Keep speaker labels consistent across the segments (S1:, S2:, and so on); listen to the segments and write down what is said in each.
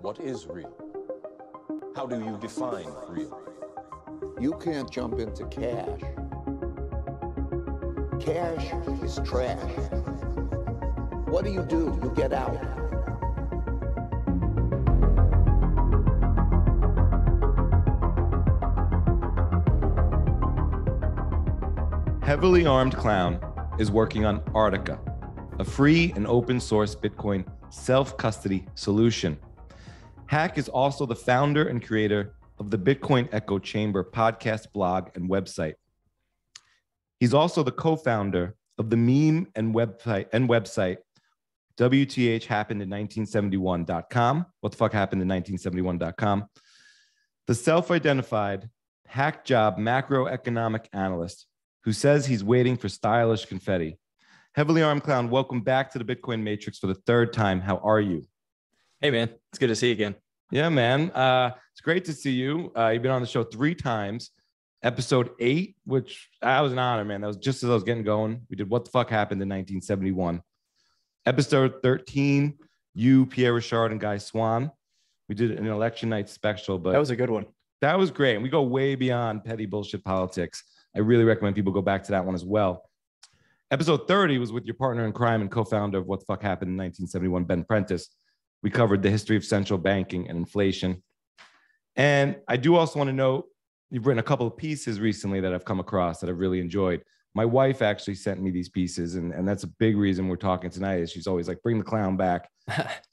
S1: What is real? How do you define real?
S2: You can't jump into cash. Cash is trash. What do? You get out.
S3: Heavily Armed Clown is working on Arctica, a free and open source Bitcoin self-custody solution. Hack is also the founder and creator of the Bitcoin Echo Chamber podcast, blog, and website. He's also the co-founder of the meme and website WTF Happened in 1971.com. What the fuck happened in 1971.com? The self-identified hack job macroeconomic analyst who says he's waiting for stylish confetti. Heavily Armed Clown, welcome back to the Bitcoin Matrix for the third time. How are you?
S4: Hey, man. It's good to see you again.
S3: Yeah, man. It's great to see you. You've been on the show 3 times. Episode 8, which that was an honor, man. That was just as I was getting going. We did What the Fuck Happened in 1971. Episode 13, you, Pierre, Rochard, and Guy Swann. We did an election night special, but
S4: that was a good one.
S3: That was great. And we go way beyond petty bullshit politics. I really recommend people go back to that one as well. Episode 30 was with your partner in crime and co-founder of What the Fuck Happened in 1971, Ben Prentice. We covered the history of central banking and inflation. And I do also want to note, you've written a couple of pieces recently that I've come across that I've really enjoyed. My wife actually sent me these pieces, and that's a big reason we're talking tonight, is she's always like, bring the clown back.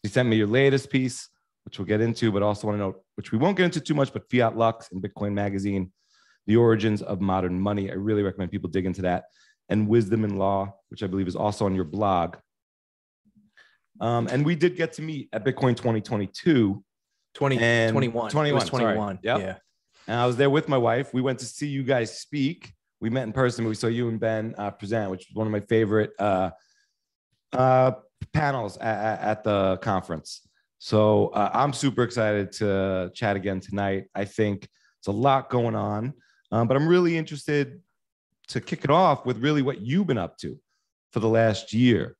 S3: She sent me your latest piece, which we'll get into, but also want to note, which we won't get into too much, but Fiat Lux and Bitcoin Magazine, The Origins of Modern Money. I really recommend people dig into that. And Wisdom and Law, which I believe is also on your blog. And we did get to meet at Bitcoin 2022.
S4: 21.
S3: Yep.
S4: Yeah.
S3: And I was there with my wife. We went to see you guys speak. We met in person. We saw you and Ben present, which was one of my favorite panels at the conference. So I'm super excited to chat again tonight. I think it's a lot going on, but I'm really interested to kick it off with really what you've been up to for the last year.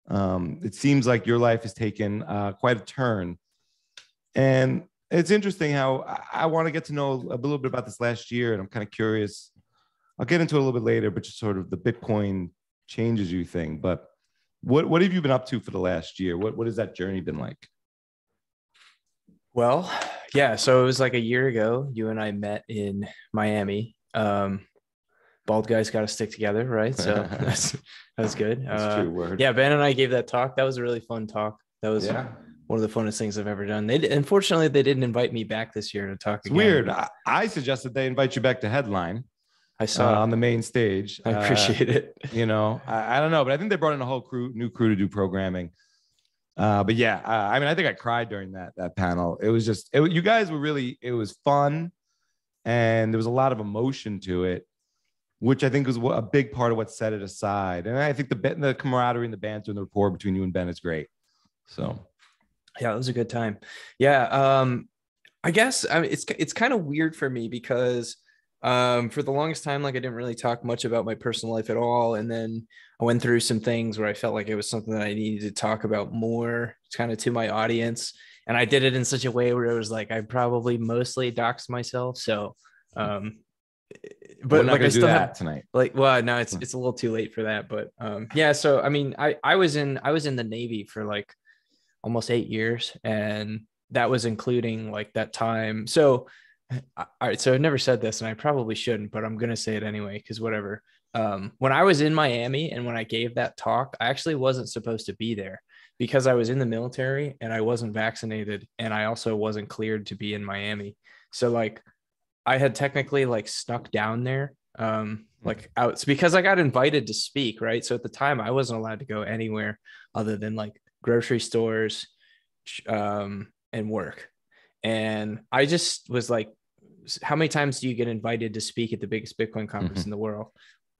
S3: It seems like your life has taken quite a turn. And it's interesting how I want to get to know a little bit about this last year. And I'm kind of curious. I'll get into it a little bit later, but just sort of the Bitcoin changes you thing. But what have you been up to for the last year? What has that journey been like?
S4: Well, yeah. So it was like a year ago, you and I met in Miami. Bald guys got to stick together, right? So that was good.
S3: That's true word.
S4: Yeah, Ben and I gave that talk. That was a really fun talk. That was one of the funnest things I've ever done. Unfortunately, they didn't invite me back this year to talk.
S3: It's weird. I suggested they invite you back to headline.
S4: I saw
S3: on the main stage.
S4: I appreciate it.
S3: You know, I don't know, but I think they brought in a whole new crew to do programming. But yeah, I mean, I think I cried during that panel. It was just, you guys were really, it was fun. And there was a lot of emotion to it, which I think was a big part of what set it aside. And I think the camaraderie and the banter and the rapport between you and Ben is great. So,
S4: yeah, it was a good time. Yeah, I guess it's kind of weird for me because for the longest time, like I didn't really talk much about my personal life at all. And then I went through some things where I felt like it was something that I needed to talk about more kind of to my audience. And I did it in such a way where it was like, I probably mostly doxed myself. So, but like I still have
S3: tonight.
S4: Like, well, no, it's a little too late for that. But yeah, so I mean, I was in the Navy for like almost 8 years, and that was including like that time. So, all right, so I've never said this, and I probably shouldn't, but I'm gonna say it anyway because whatever. When I was in Miami and when I gave that talk, I actually wasn't supposed to be there because I was in the military and I wasn't vaccinated, and I also wasn't cleared to be in Miami. So like, I had technically like snuck down there, like out. It's because I got invited to speak, right? So at the time, I wasn't allowed to go anywhere other than like grocery stores, and work. And I just was like, how many times do you get invited to speak at the biggest Bitcoin conference in the world?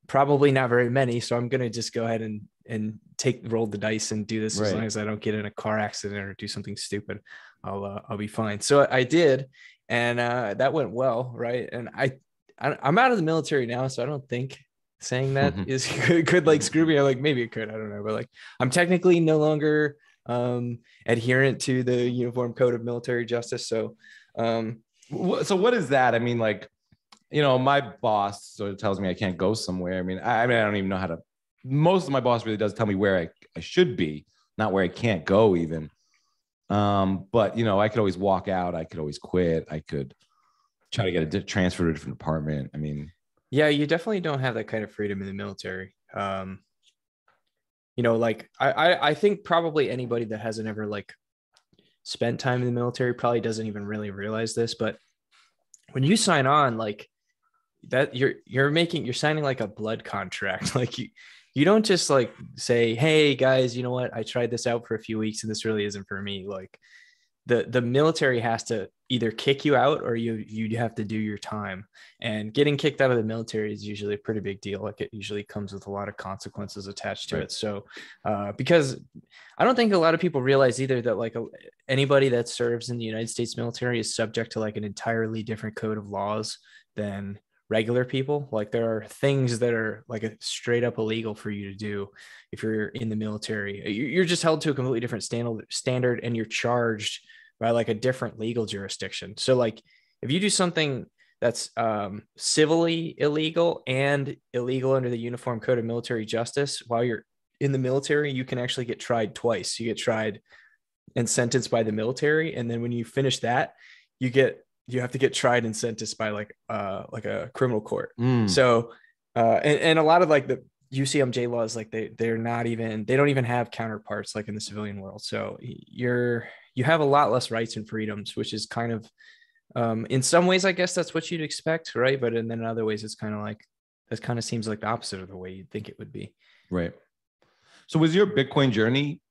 S4: Probably not very many. So I'm going to just go ahead and roll the dice and do this. Right. As long as I don't get in a car accident or do something stupid, I'll be fine. So I did. And that went well. Right. And I'm out of the military now, so I don't think saying that is could like screw me. Or like maybe it could, I don't know. But like, I'm technically no longer adherent to the Uniform Code of Military Justice. So
S3: what is that? I mean, like, my boss sort of tells me I can't go somewhere. I mean, I don't even know how to. Most of my boss really does tell me where I should be, not where I can't go even. But I could always walk out. I could always quit. I could try to get a transfer to a different department. I mean,
S4: yeah, you definitely don't have that kind of freedom in the military. Like I think probably anybody that hasn't ever like spent time in the military probably doesn't even really realize this, but when you sign on, like that, you're signing like a blood contract. Like you don't just like say, hey guys, you know what? I tried this out for a few weeks and this really isn't for me. Like the military has to either kick you out or you have to do your time, and getting kicked out of the military is usually a pretty big deal. Like it usually comes with a lot of consequences attached to it. So because I don't think a lot of people realize either that like anybody that serves in the United States military is subject to like an entirely different code of laws than regular people. Like there are things that are like a straight up illegal for you to do if you're in the military. You're just held to a completely different standard, and you're charged by like a different legal jurisdiction. So like if you do something that's civilly illegal and illegal under the Uniform Code of Military Justice while you're in the military, you can actually get tried twice. You get tried and sentenced by the military, and then when you finish that, you have to get tried and sentenced by like a criminal court. So and a lot of like the UCMJ laws, like they don't even have counterparts like in the civilian world. So you have a lot less rights and freedoms, which is kind of in some ways, I guess that's what you'd expect, right? But then in other ways, it's kind of like that kind of seems like the opposite of the way you'd think it would be.
S3: Right. So was your Bitcoin journey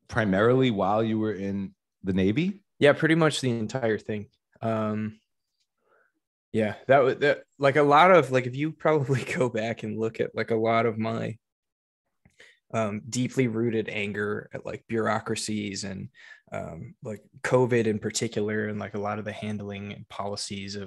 S3: primarily while you were in the Navy?
S4: Yeah, pretty much the entire thing. Yeah, that like a lot of like, if you probably go back and look at like a lot of my deeply rooted anger at like bureaucracies and like COVID in particular, and like a lot of the handling and policies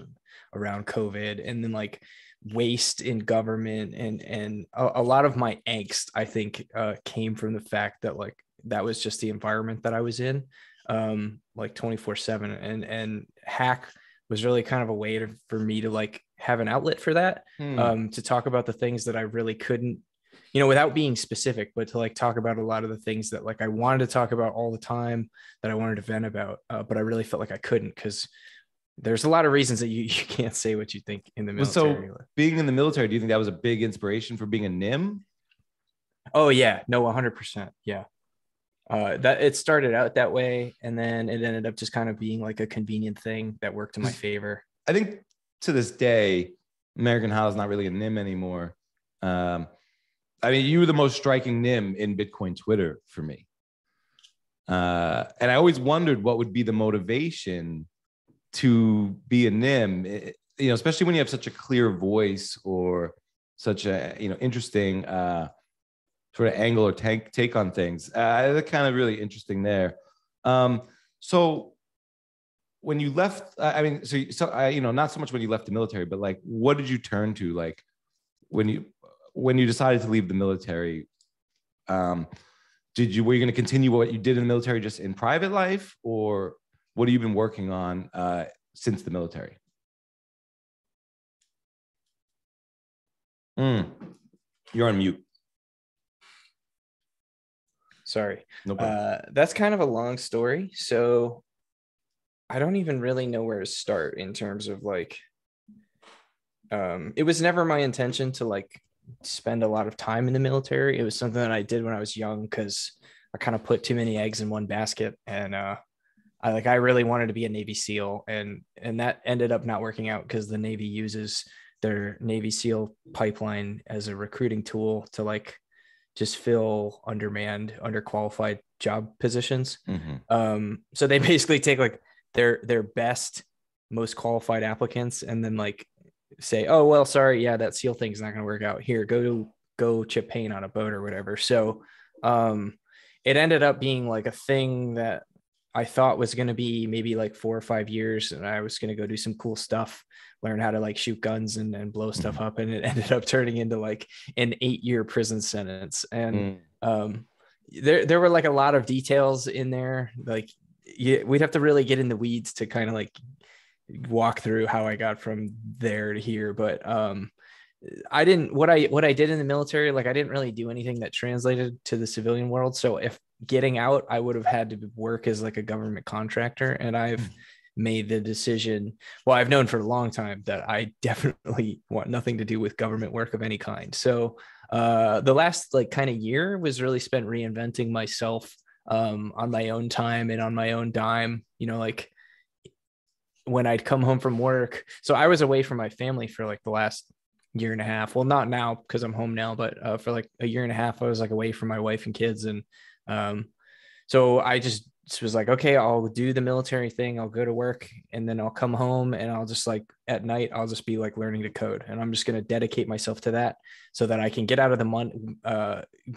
S4: around COVID, and then like waste in government, and a lot of my angst, I think, came from the fact that like that was just the environment that I was in, like 24/7, and hack was really kind of a way for me to like have an outlet for that, to talk about the things that I really couldn't, without being specific, but to like talk about a lot of the things that like I wanted to talk about all the time, that I wanted to vent about, but I really felt like I couldn't, because there's a lot of reasons that you can't say what you think in the military.
S3: So being in the military, do you think that was a big inspiration for being a NIM?
S4: Oh yeah, no, 100%. Yeah. That it started out that way, and then it ended up just kind of being like a convenient thing that worked in my favor.
S3: I think to this day, American Howell is not really a NIM anymore. I mean, you were the most striking NIM in Bitcoin Twitter for me. And I always wondered what would be the motivation to be a NIM, especially when you have such a clear voice or such a, interesting sort of angle or take on things. That's kind of really interesting there. So when you left, I mean, not so much when you left the military, but like, what did you turn to? Like when you decided to leave the military, were you going to continue what you did in the military just in private life, or what have you been working on since the military? You're on mute.
S4: Sorry.
S3: No problem.
S4: That's kind of a long story. So I don't even really know where to start in terms of like, it was never my intention to like spend a lot of time in the military. It was something that I did when I was young, because I kind of put too many eggs in one basket, and I really wanted to be a Navy SEAL, and that ended up not working out, because the Navy uses their Navy SEAL pipeline as a recruiting tool to like just fill underqualified job positions. So they basically take like their best, most qualified applicants, and then like say, oh, well, sorry, yeah, that SEAL thing's not going to work out. Here, go chip paint on a boat or whatever. So it ended up being like a thing that I thought was going to be maybe like 4 or 5 years, and I was going to go do some cool stuff, learn how to like shoot guns and blow stuff up. And it ended up turning into like an 8-year prison sentence. And there were like a lot of details in there. Like we'd have to really get in the weeds to kind of like walk through how I got from there to here. But I didn't, what I did in the military, like I didn't really do anything that translated to the civilian world. So if getting out, I would have had to work as like a government contractor. And I've made the decision. Well, I've known for a long time that I definitely want nothing to do with government work of any kind. So the last like kind of year was really spent reinventing myself on my own time and on my own dime, you know, like when I'd come home from work. So I was away from my family for like the last year and a half. Well, not now because I'm home now, but for like a year and a half, I was like away from my wife and kids. And so I just was like, okay, I'll do the military thing. I'll go to work and then I'll come home and I'll just like at night, I'll just be like learning to code. And I'm just going to dedicate myself to that so that I can get out of the money,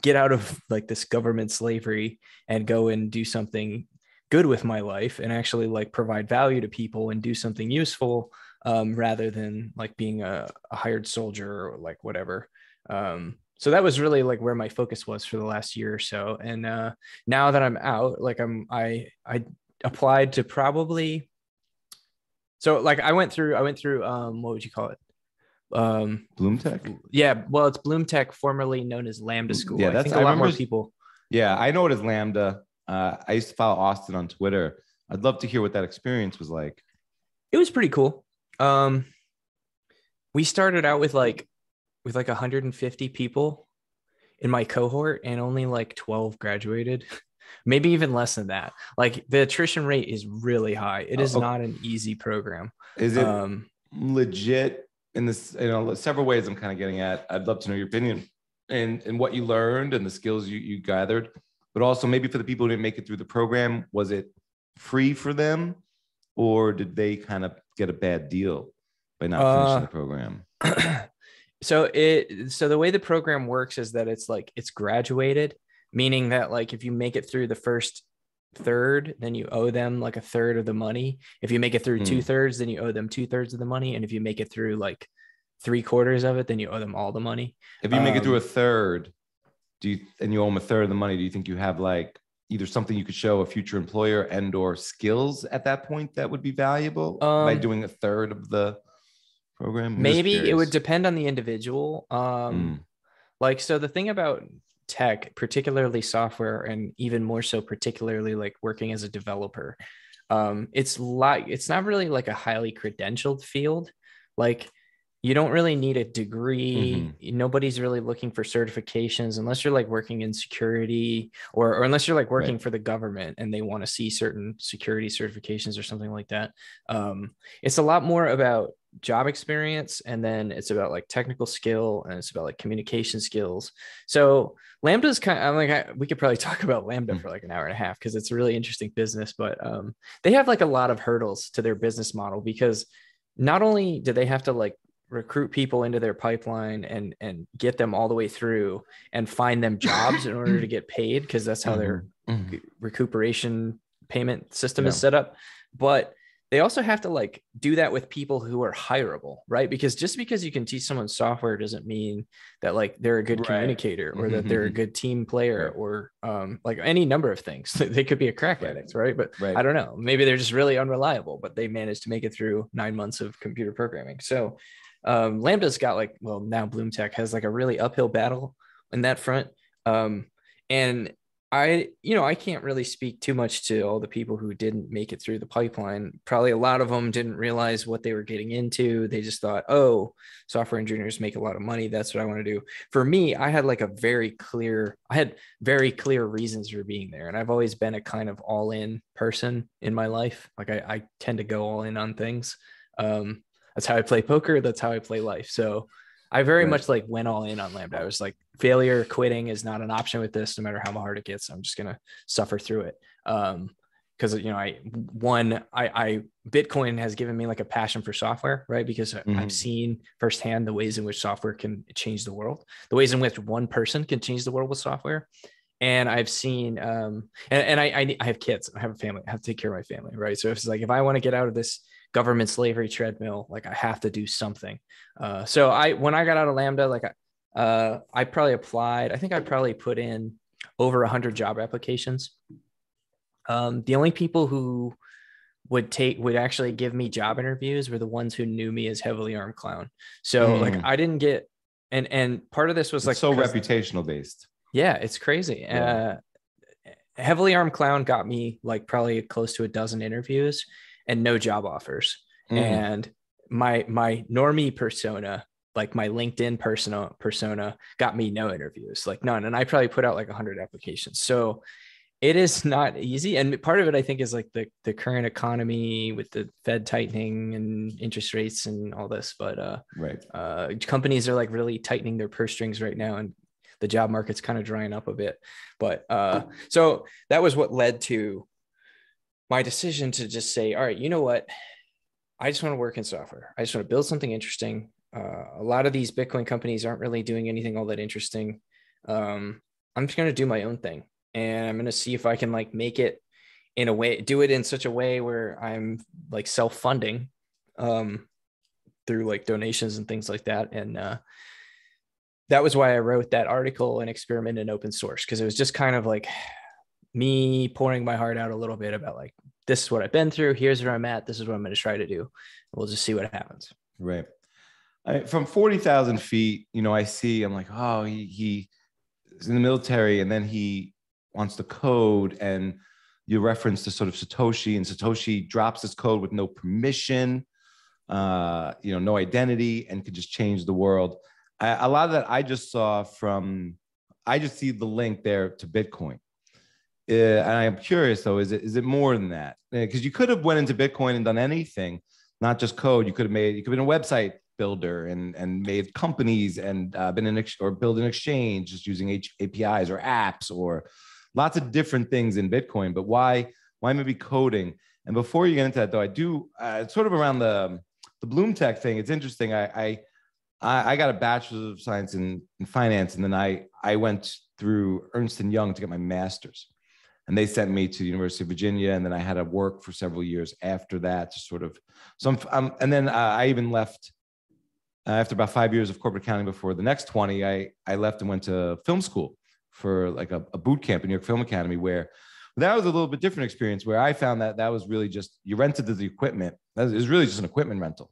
S4: get out of like this government slavery and go and do something good with my life and actually like provide value to people and do something useful rather than like being a hired soldier or like whatever. So that was really like where my focus was for the last year or so. And now that I'm out, like I applied to probably, so like I went through what would you call it?
S3: Bloom Tech.
S4: Yeah, well, it's Bloom Tech, formerly known as Lambda School.
S3: Yeah,
S4: I think a lot more people.
S3: Yeah, I know it as Lambda. I used to follow Austin on Twitter. I'd love to hear what that experience was like.
S4: It was pretty cool. We started out with like 150 people in my cohort and only like 12 graduated, maybe even less than that. Like the attrition rate is really high. It is not an easy program.
S3: Is it legit in this, you know, several ways I'm kind of getting at. I'd love to know your opinion and what you learned and the skills you gathered, but also maybe for the people who didn't make it through the program, was it free for them or did they kind of get a bad deal by not finishing the program?
S4: So the way the program works is that it's graduated, meaning that like if you make it through the first third, then you owe them like a third of the money. If you make it through 2/3, then you owe them 2/3 of the money. And if you make it through like 3/4 of it, then you owe them all the money.
S3: If you make it through a third, and you owe them a third of the money, do you think you have like either something you could show a future employer and or skills at that point that would be valuable by doing a third of the program?
S4: Maybe it would depend on the individual. Like, so the thing about tech, particularly software, and even more so, particularly like working as a developer, it's not really like a highly credentialed field. Like you don't really need a degree. Nobody's really looking for certifications unless you're like working in security or unless you're like working for the government and they want to see certain security certifications or something like that. It's a lot more about job experience, and then it's about like technical skill, and it's about like communication skills. So Lambda is kind of we could probably talk about Lambda for like an hour and a half because it's a really interesting business, but they have like a lot of hurdles to their business model because not only do they have to like recruit people into their pipeline and get them all the way through and find them jobs in order to get paid, because that's how their recuperation payment system is set up. But they also have to like do that with people who are hireable, right? Because just because you can teach someone software doesn't mean that like they're a good communicator or that they're a good team player or like any number of things. They could be a crack addict, right? But I don't know. Maybe they're just really unreliable, but they managed to make it through 9 months of computer programming. So Lambda's got like, well, now Bloom Tech has like a really uphill battle in that front. And I can't really speak too much to all the people who didn't make it through the pipeline. Probably a lot of them didn't realize what they were getting into. They just thought, oh, software engineers make a lot of money. That's what I want to do. For me, I had very clear reasons for being there. And I've always been a kind of all in person in my life. Like I tend to go all in on things. That's how I play poker. That's how I play life. So I very much like went all in on Lambda. I was like, failure, quitting is not an option with this, no matter how hard it gets. I'm just going to suffer through it. Because, Bitcoin has given me like a passion for software, right? Because I've seen firsthand the ways in which software can change the world, the ways in which one person can change the world with software. And I've seen, I have kids, I have a family, I have to take care of my family, right? So it's like, if I want to get out of this government slavery treadmill, like I have to do something. So when I got out of Lambda, like I probably applied, I think I probably put in over 100 job applications. The only people who would actually give me job interviews were the ones who knew me as heavily armed clown. So like I didn't get, and part of this was like
S3: so reputational based.
S4: Yeah, it's crazy.
S3: Yeah.
S4: Heavily armed clown got me like probably close to a dozen interviews and no job offers. And my normie persona, like my LinkedIn persona got me no interviews, like none. And I probably put out like 100 applications. So it is not easy. And part of it, I think, is like the current economy with the Fed tightening and interest rates and all this. But companies are like really tightening their purse strings right now, and the job market's kind of drying up a bit. But so that was what led to my decision to just say, all right, you know what? I just want to work in software. I just want to build something interesting. A lot of these Bitcoin companies aren't really doing anything all that interesting. I'm just going to do my own thing. And I'm going to see if I can like make it in a way, do it in such a way where I'm like self-funding through like donations and things like that. And that was why I wrote that article and experiment in open source, because it was just kind of like me pouring my heart out a little bit about like, this is what I've been through. Here's where I'm at. This is what I'm going to try to do. We'll just see what happens.
S3: Right. From 40,000 feet, I see, I'm like, oh, he is in the military, and then he wants to code, and you reference to sort of Satoshi, and Satoshi drops his code with no permission, no identity, and could just change the world. A lot of that I just see the link there to Bitcoin. And I'm curious though, is it more than that? Because you could have went into Bitcoin and done anything, not just code. You could have been a website builder and made companies and build an exchange just using APIs or apps or lots of different things in Bitcoin. But why maybe coding? And before you get into that though, I do sort of around the Bloom Tech thing. It's interesting. I got a bachelor's of science in finance, and then I went through Ernst & Young to get my master's, and they sent me to the University of Virginia, and then I had to work for several years after that to sort of and then I even left after about 5 years of corporate accounting. Before the next 20, I left and went to film school for like a boot camp in New York Film Academy, where that was a little bit different experience, where I found that was really just, you rented the equipment. It was really just an equipment rental,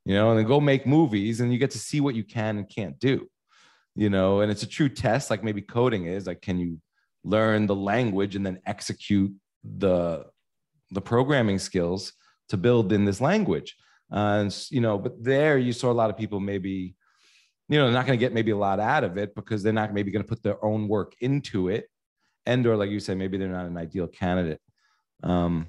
S3: and then go make movies, and you get to see what you can and can't do, and it's a true test, like maybe coding is, like, can you learn the language and then execute the programming skills to build in this language? But there you saw a lot of people maybe, they're not going to get maybe a lot out of it because they're not maybe going to put their own work into it. And, or like you said, maybe they're not an ideal candidate. But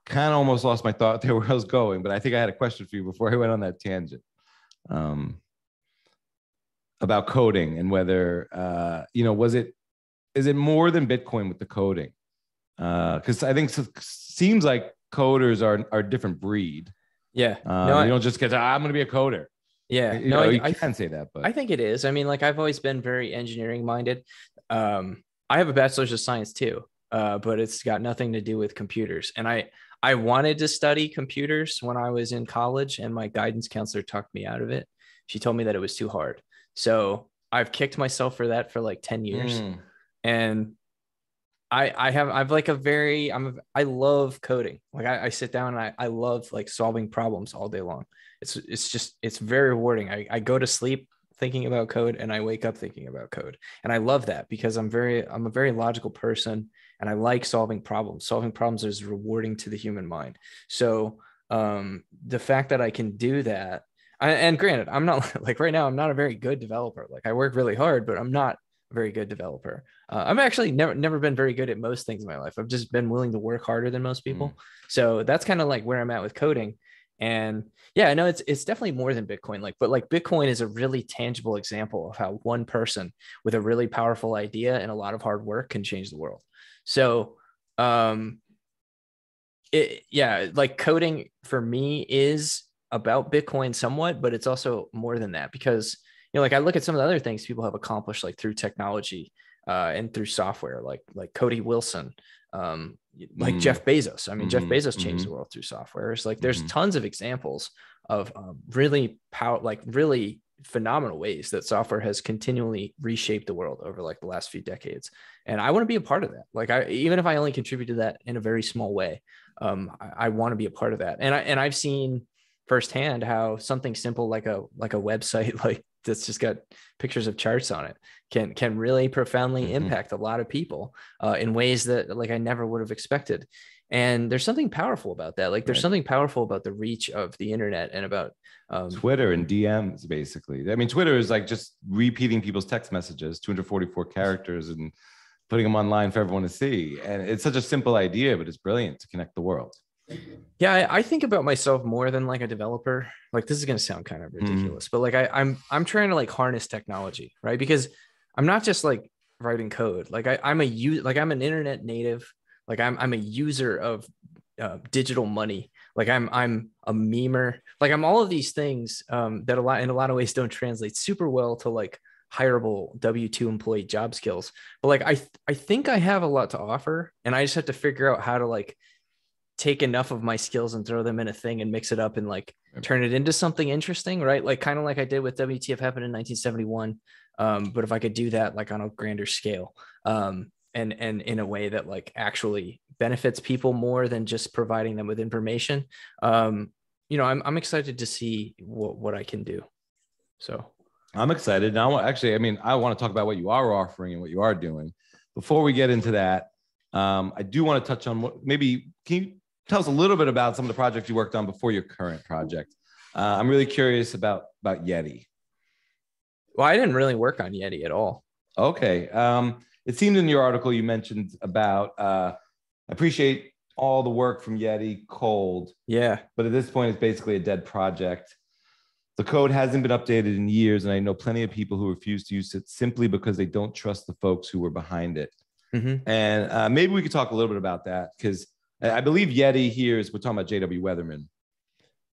S3: kind of almost lost my thought there where I was going, but I think I had a question for you before I went on that tangent about coding and whether, is it more than Bitcoin with the coding? Because I think it seems like coders are a different breed.
S4: Yeah.
S3: You don't just get to, I'm going to be a coder.
S4: Yeah.
S3: You can say that, but
S4: I think it is. I mean, like, I've always been very engineering minded. I have a bachelor's of science too, but it's got nothing to do with computers. And I wanted to study computers when I was in college, and my guidance counselor talked me out of it. She told me that it was too hard. So I've kicked myself for that for like 10 years. And I love coding. Like I sit down and I love like solving problems all day long. It's very rewarding. I go to sleep thinking about code, and I wake up thinking about code. And I love that because I'm a very logical person, and I like solving problems. Solving problems is rewarding to the human mind. So the fact that I can do that, and granted, I'm not like right now, I'm not a very good developer. Like I work really hard, but I'm not a very good developer. I'm actually never been very good at most things in my life. I've just been willing to work harder than most people. So that's kind of like where I'm at with coding. And yeah, I know it's definitely more than Bitcoin. But Bitcoin is a really tangible example of how one person with a really powerful idea and a lot of hard work can change the world. So like coding for me is about Bitcoin somewhat, but it's also more than that, because like I look at some of the other things people have accomplished, like through technology and through software, like Cody Wilson, like Jeff Bezos. I mean, Jeff Bezos changed the world through software. It's like there's tons of examples of really phenomenal ways that software has continually reshaped the world over like the last few decades. And I want to be a part of that. Like even if I only contribute to that in a very small way, I want to be a part of that. And I've seen firsthand how something simple like a website like that's just got pictures of charts on it can really profoundly impact a lot of people in ways that like I never would have expected. And there's something powerful about that. Like there's something powerful about the reach of the internet and about
S3: Twitter and DMs, basically. I mean, Twitter is like just repeating people's text messages, 244 characters, and putting them online for everyone to see. And it's such a simple idea, but it's brilliant to connect the world.
S4: Yeah, I think about myself more than like a developer. Like this is going to sound kind of ridiculous, but like I'm trying to like harness technology, right? Because I'm not just like writing code. Like I'm an internet native. Like I'm a user of digital money. Like I'm a memer. Like I'm all of these things that in a lot of ways don't translate super well to like hireable W-2 employee job skills. But like I think I have a lot to offer, and I just have to figure out how to like take enough of my skills and throw them in a thing and mix it up and like turn it into something interesting, right? Like kind of like I did with WTF Happened in 1971. But if I could do that like on a grander scale, and in a way that like actually benefits people more than just providing them with information, I'm excited to see what I can do. So
S3: I'm excited. Now, I want to talk about what you are offering and what you are doing. Before we get into that, I do want to touch on can you tell us a little bit about some of the projects you worked on before your current project? I'm really curious about Yeti.
S4: Well, I didn't really work on Yeti at all.
S3: Okay. It seemed in your article you mentioned about appreciate all the work from Yeti cold.
S4: Yeah.
S3: But at this point, it's basically a dead project. The code hasn't been updated in years, and I know plenty of people who refuse to use it simply because they don't trust the folks who were behind it. And maybe we could talk a little bit about that, because I believe Yeti here is, we're talking about JW Weatherman.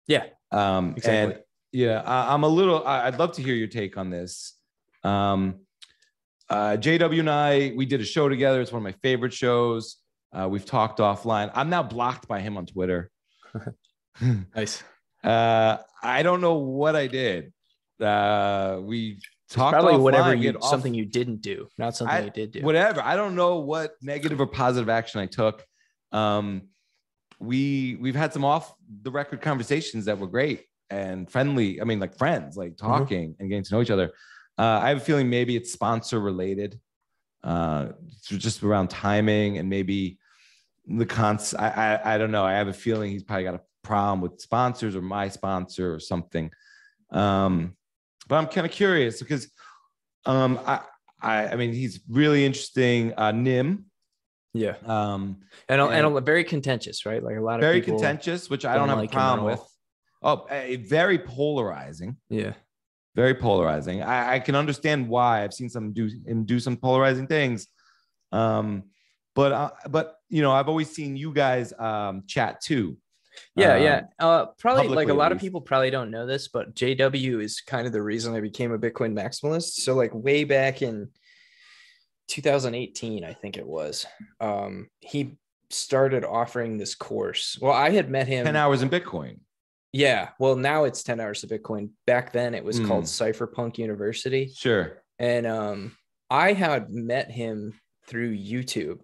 S4: Yeah.
S3: Exactly. And yeah, I'd love to hear your take on this. JW and I, we did a show together. It's one of my favorite shows. We've talked offline. I'm now blocked by him on Twitter.
S4: Nice.
S3: I don't know what I did. We talked
S4: probably
S3: offline,
S4: something you didn't do, not something you did do.
S3: Whatever. I don't know what negative or positive action I took. We've had some off the record conversations that were great and friendly. I mean, like friends, like talking and getting to know each other. I have a feeling maybe it's sponsor related, just around timing and maybe the I don't know. I have a feeling he's probably got a problem with sponsors or my sponsor or something. But I'm kind of curious because I mean, he's really interesting. Nim.
S4: Yeah. And very contentious, right? Like a lot of
S3: very
S4: people
S3: contentious, which I don't have a problem with. Oh, very polarizing.
S4: Yeah.
S3: Very polarizing. I can understand why. I've seen some do some polarizing things. But I've always seen you guys chat too.
S4: Yeah. Probably like a lot of people probably don't know this, but JW is kind of the reason I became a Bitcoin maximalist. So like way back in 2018, I think it was, he started offering this course. Well, I had met him
S3: 10 hours in Bitcoin.
S4: Yeah. Well, now it's 10 hours of Bitcoin. Back then it was called Cypherpunk University.
S3: Sure.
S4: And I had met him through YouTube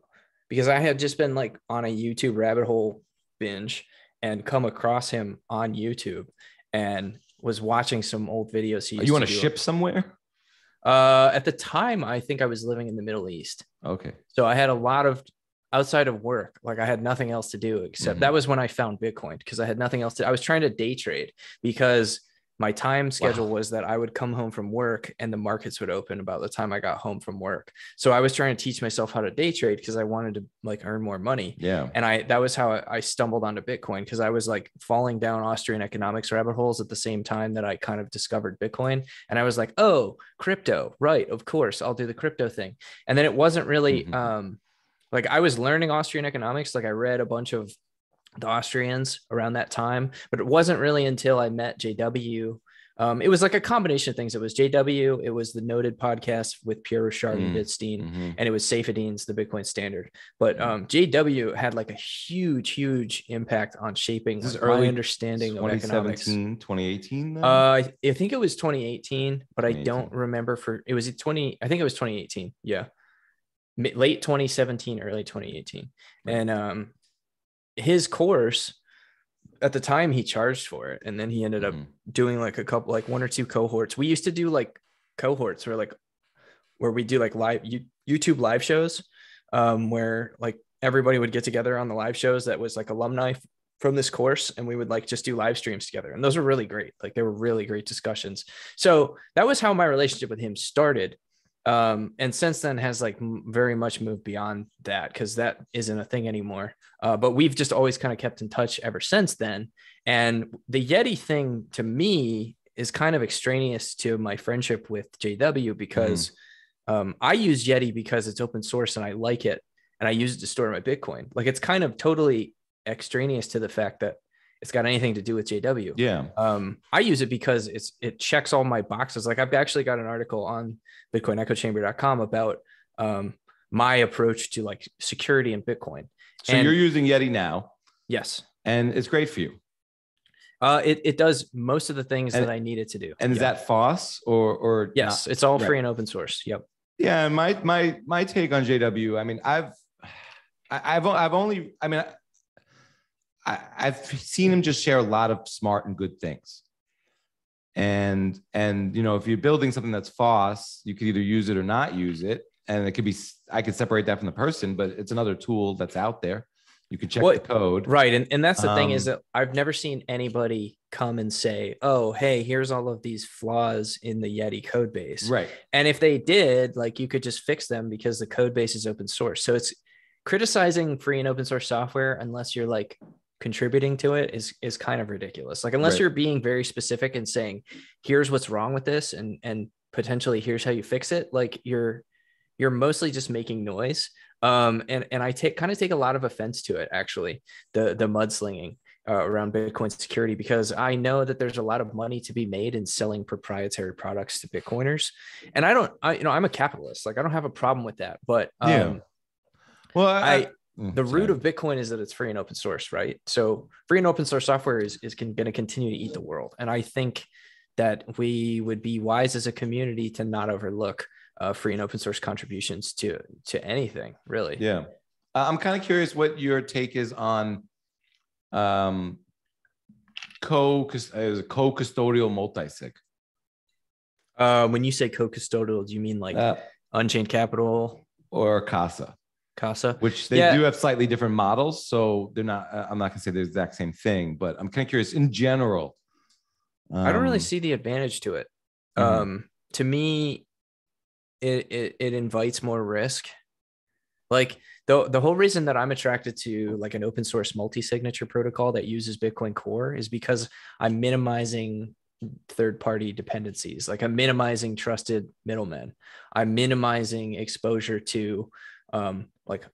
S4: because I had just been like on a YouTube rabbit hole binge and come across him on YouTube and was watching some old videos.
S3: Are you on a ship somewhere?
S4: At the time, I think I was living in the Middle East.
S3: Okay.
S4: So I had a lot of outside of work, like I had nothing else to do except that was when I found Bitcoin, because I had nothing else I was trying to day trade because my time schedule was that I would come home from work and the markets would open about the time I got home from work. So I was trying to teach myself how to day trade because I wanted to like earn more money.
S3: Yeah.
S4: And that was how I stumbled onto Bitcoin, because I was like falling down Austrian economics rabbit holes at the same time that I kind of discovered Bitcoin. And I was like, oh, crypto, right? Of course, I'll do the crypto thing. And then it wasn't really, like I was learning Austrian economics. Like I read a bunch of the Austrians around that time, but it wasn't really until I met JW It was like a combination of things. It was JW, it was the Noted podcast with Pierre, Rochard, and Bitstein, and it was Saifedean's The Bitcoin Standard. But JW had like a huge impact on shaping
S3: This is
S4: my
S3: early
S4: understanding of economics.
S3: 2018 then?
S4: I think it was 2018, but I don't remember it was 20. I think it was 2018. Yeah, late 2017, early 2018, right. And his course. At the time he charged for it, and then he ended up doing like a couple, like 1 or 2 cohorts. We used to do like cohorts where we do like live YouTube live shows, where like everybody would get together on the live shows that was like alumni from this course, and we would like just do live streams together. And those were really great. Like they were really great discussions. So that was how my relationship with him started. And since then has like very much moved beyond that, because that isn't a thing anymore. But we've just always kind of kept in touch ever since then. And the Yeti thing to me is kind of extraneous to my friendship with JW, because I use Yeti because it's open source and I like it, and I use it to store my Bitcoin. Like it's kind of totally extraneous to the fact that it's got anything to do with JW.
S3: Yeah.
S4: I use it because it checks all my boxes. Like I've actually got an article on bitcoinechochamber.com about my approach to like security in Bitcoin.
S3: So you're using Yeti now.
S4: Yes.
S3: And it's great for you.
S4: It does most of the things that I need it to do.
S3: And is that FOSS or
S4: yes,
S3: not?
S4: It's all free and open source. Yep.
S3: Yeah. My take on JW, I mean, I've seen him just share a lot of smart and good things. And you know, if you're building something that's FOSS, you could either use it or not use it. And it could be, I could separate that from the person, but it's another tool that's out there. You can check the code.
S4: Right. And that's the thing, is that I've never seen anybody come and say, oh, hey, here's all of these flaws in the Yeti code base.
S3: Right.
S4: And if they did, like you could just fix them because the code base is open source. So it's criticizing free and open source software unless you're like contributing to it is kind of ridiculous. Like unless you're being very specific and saying, here's what's wrong with this, and potentially here's how you fix it. Like you're mostly just making noise. And I take a lot of offense to it, actually, the mudslinging around Bitcoin security, because I know that there's a lot of money to be made in selling proprietary products to Bitcoiners. And I'm a capitalist. Like I don't have a problem with that, but the root of Bitcoin is that it's free and open source, right? So free and open source software is going to continue to eat the world. And I think that we would be wise as a community to not overlook free and open source contributions to anything, really.
S3: Yeah. I'm kind of curious what your take is on co-custodial multisig.
S4: When you say co-custodial, do you mean like Unchained Capital
S3: or Casa? Which they do have slightly different models. So they're not, I'm not gonna say the exact same thing, but I'm kind of curious in general.
S4: I don't really see the advantage to it. To me, it invites more risk. Like the whole reason that I'm attracted to like an open source multi-signature protocol that uses Bitcoin Core is because I'm minimizing third-party dependencies. Like I'm minimizing trusted middlemen. I'm minimizing exposure to like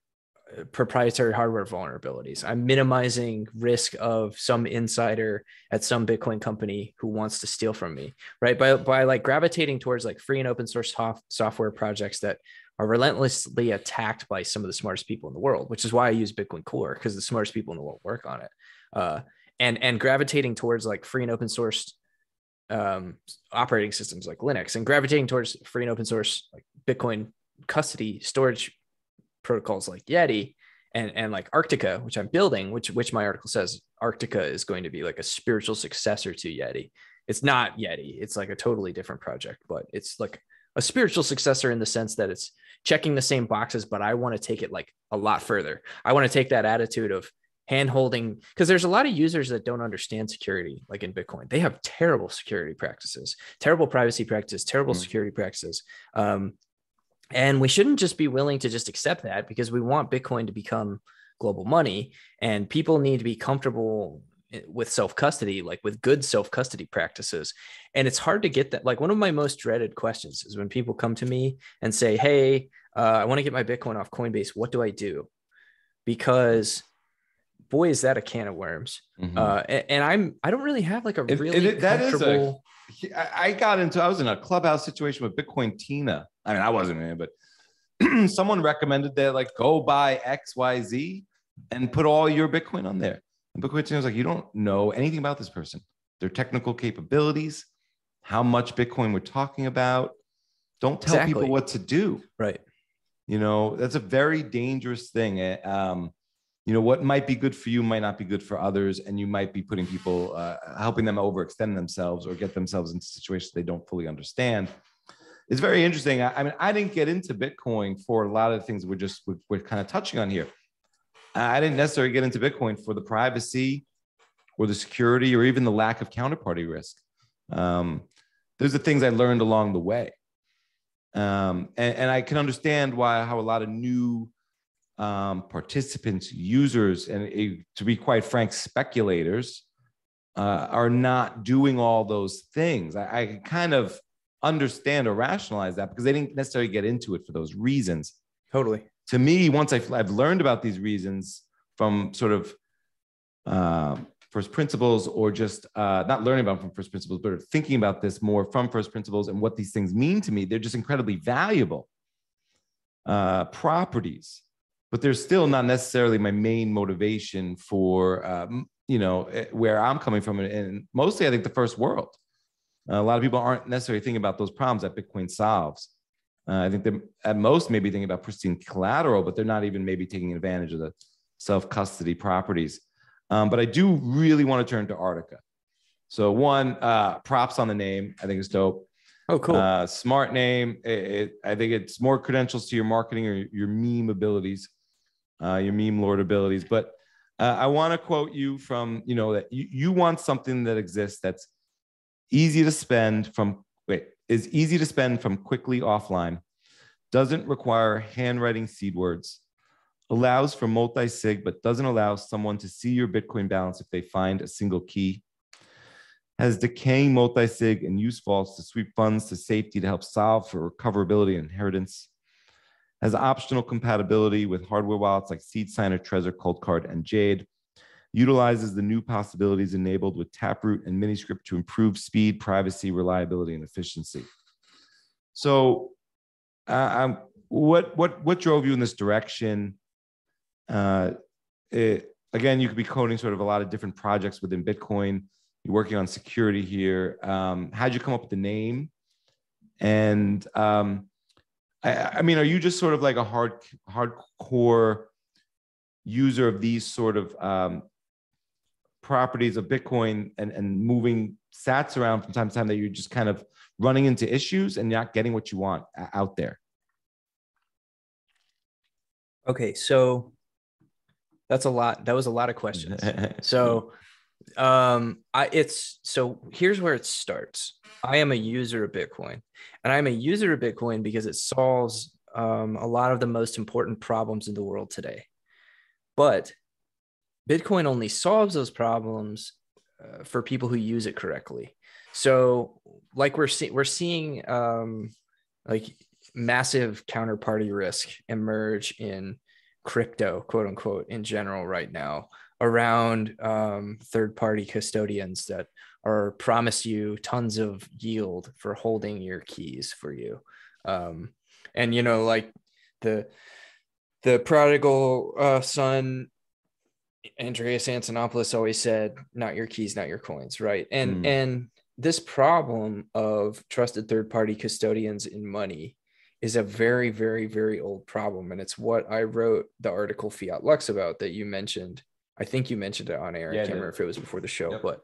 S4: proprietary hardware vulnerabilities. I'm minimizing risk of some insider at some Bitcoin company who wants to steal from me, right? By like gravitating towards like free and open source software projects that are relentlessly attacked by some of the smartest people in the world, which is why I use Bitcoin Core, because the smartest people in the world work on it. And gravitating towards like free and open source operating systems like Linux, and gravitating towards free and open source like Bitcoin custody storage protocols like Yeti and like Arctica, which I'm building, which my article says Arctica is going to be like a spiritual successor to Yeti. It's not Yeti. It's like a totally different project, but it's like a spiritual successor in the sense that it's checking the same boxes, but I want to take it like a lot further. I want to take that attitude of hand holding, because there's a lot of users that don't understand security. Like in Bitcoin, they have terrible security practices, terrible privacy practices, terrible security practices. And we shouldn't just be willing to just accept that, because we want Bitcoin to become global money, and people need to be comfortable with self-custody, like with good self-custody practices. And it's hard to get that. Like one of my most dreaded questions is when people come to me and say, hey, I want to get my Bitcoin off Coinbase. What do I do? Because boy, is that a can of worms. I don't really have like a really comfortable.
S3: I was in a clubhouse situation with Bitcoin Tina. I mean, I wasn't in it, but someone recommended that like go buy XYZ and put all your Bitcoin on there. And Bitcoin Tina was like, you don't know anything about this person, their technical capabilities, how much Bitcoin we're talking about. Don't tell people what to do.
S4: Right.
S3: You know, that's a very dangerous thing. You know, what might be good for you might not be good for others. And you might be putting people, helping them overextend themselves or get themselves into situations they don't fully understand. It's very interesting. I mean, I didn't get into Bitcoin for a lot of the things we're kind of touching on here. I didn't necessarily get into Bitcoin for the privacy or the security or even the lack of counterparty risk. Those are things I learned along the way. And I can understand how a lot of new participants, users, and to be quite frank, speculators are not doing all those things. I kind of understand or rationalize that because they didn't necessarily get into it for those reasons.
S4: Totally.
S3: To me, once I've learned about these reasons from sort of first principles, or just not learning about them from first principles, but thinking about this more from first principles and what these things mean to me, they're just incredibly valuable properties. But they're still not necessarily my main motivation for, you know, where I'm coming from. And mostly, I think the first world. A lot of people aren't necessarily thinking about those problems that Bitcoin solves. I think they're at most maybe thinking about pristine collateral, but they're not even maybe taking advantage of the self-custody properties. But I do really want to turn to Arctica. So one, props on the name. I think it's dope.
S4: Oh, cool.
S3: Smart name. I think it's more credentials to your marketing or your meme abilities, your meme lord abilities. But I want to quote you from, you know, that you want something that exists that's easy to spend is easy to spend from quickly offline, doesn't require handwriting seed words, allows for multi-sig, but doesn't allow someone to see your Bitcoin balance if they find a single key, has decaying multi-sig and use vaults to sweep funds to safety to help solve for recoverability and inheritance, has optional compatibility with hardware wallets like Seed Signer, Trezor, Coldcard, and Jade, utilizes the new possibilities enabled with Taproot and Miniscript to improve speed, privacy, reliability, and efficiency. So what drove you in this direction? Again, you could be coding sort of a lot of different projects within Bitcoin. You're working on security here. How'd you come up with the name? And I mean, are you just sort of like a hardcore user of these sort of properties of Bitcoin and moving sats around from time to time, that you're just kind of running into issues and not getting what you want out there?
S4: Okay, so that's a lot. That was a lot of questions. So here's where it starts. I am a user of Bitcoin, and I'm a user of Bitcoin because it solves a lot of the most important problems in the world today. But Bitcoin only solves those problems for people who use it correctly. So like we're seeing like massive counterparty risk emerge in crypto, quote unquote, in general right now, around third-party custodians that are promise you tons of yield for holding your keys for you. And, you know, like the prodigal son, Andreas Antonopoulos, always said, not your keys, not your coins, right? And this problem of trusted third-party custodians in money is a very, very, very old problem. And it's what I wrote the article Fiat Lux about that you mentioned. I think you mentioned it on air. I can't remember if it was before the show, but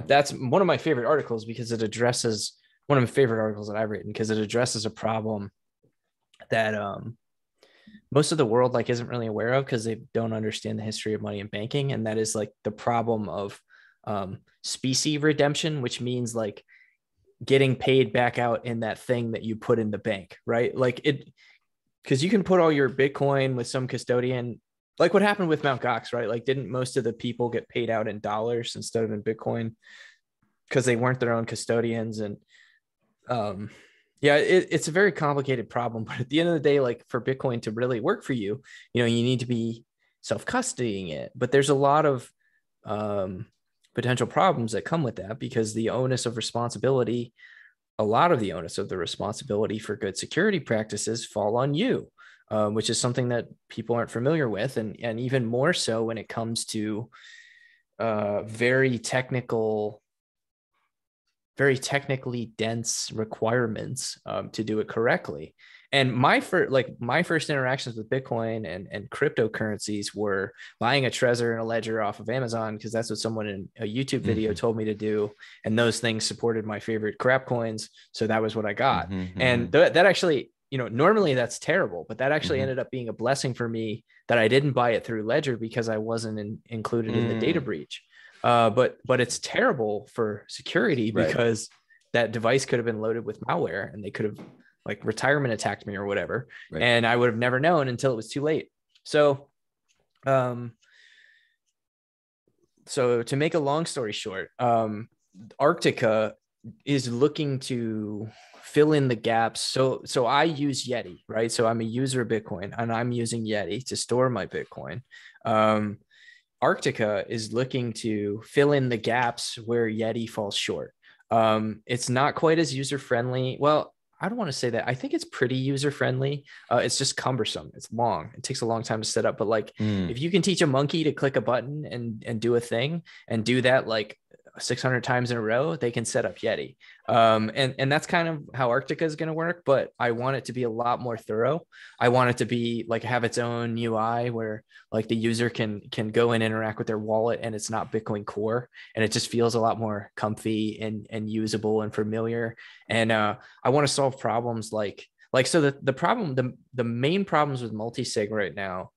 S4: that's one of my favorite articles because it addresses one of my favorite articles that I've written, because it addresses a problem that most of the world like isn't really aware of because they don't understand the history of money and banking. And that is like the problem of specie redemption, which means like getting paid back out in that thing that you put in the bank, right? Like it, because you can put all your Bitcoin with some custodian, like what happened with Mt. Gox, right? Like, didn't most of the people get paid out in dollars instead of in Bitcoin because they weren't their own custodians? And yeah, it's a very complicated problem. But at the end of the day, like for Bitcoin to really work for you, you know, you need to be self-custodying it. But there's a lot of potential problems that come with that, because the onus of responsibility, a lot of the onus of the responsibility for good security practices fall on you, which is something that people aren't familiar with. And even more so when it comes to very technically dense requirements to do it correctly. And my first interactions with Bitcoin and cryptocurrencies were buying a Trezor and a Ledger off of Amazon, because that's what someone in a YouTube video told me to do. And those things supported my favorite crap coins. So that was what I got. And that actually, normally that's terrible, but that actually ended up being a blessing for me, that I didn't buy it through Ledger because I wasn't included in the data breach. But it's terrible for security, because that device could have been loaded with malware, and they could have retirement attacked me or whatever. And I would have never known until it was too late. So, so to make a long story short, Arctica is looking to fill in the gaps. So I use Yeti, right? So I'm a user of Bitcoin, and I'm using Yeti to store my Bitcoin. Arctica is looking to fill in the gaps where Yeti falls short. It's not quite as user-friendly. Well, I don't want to say that. I think it's pretty user-friendly. It's just cumbersome. It's long. It takes a long time to set up. But if you can teach a monkey to click a button and do a thing, and do that 600 times in a row, they can set up Yeti. And that's kind of how Arctica is going to work, but I want it to be a lot more thorough. I want it to be have its own UI where the user can go and interact with their wallet, and it's not Bitcoin Core, and it just feels a lot more comfy and usable and familiar. And I want to solve problems so the main problems with multisig right now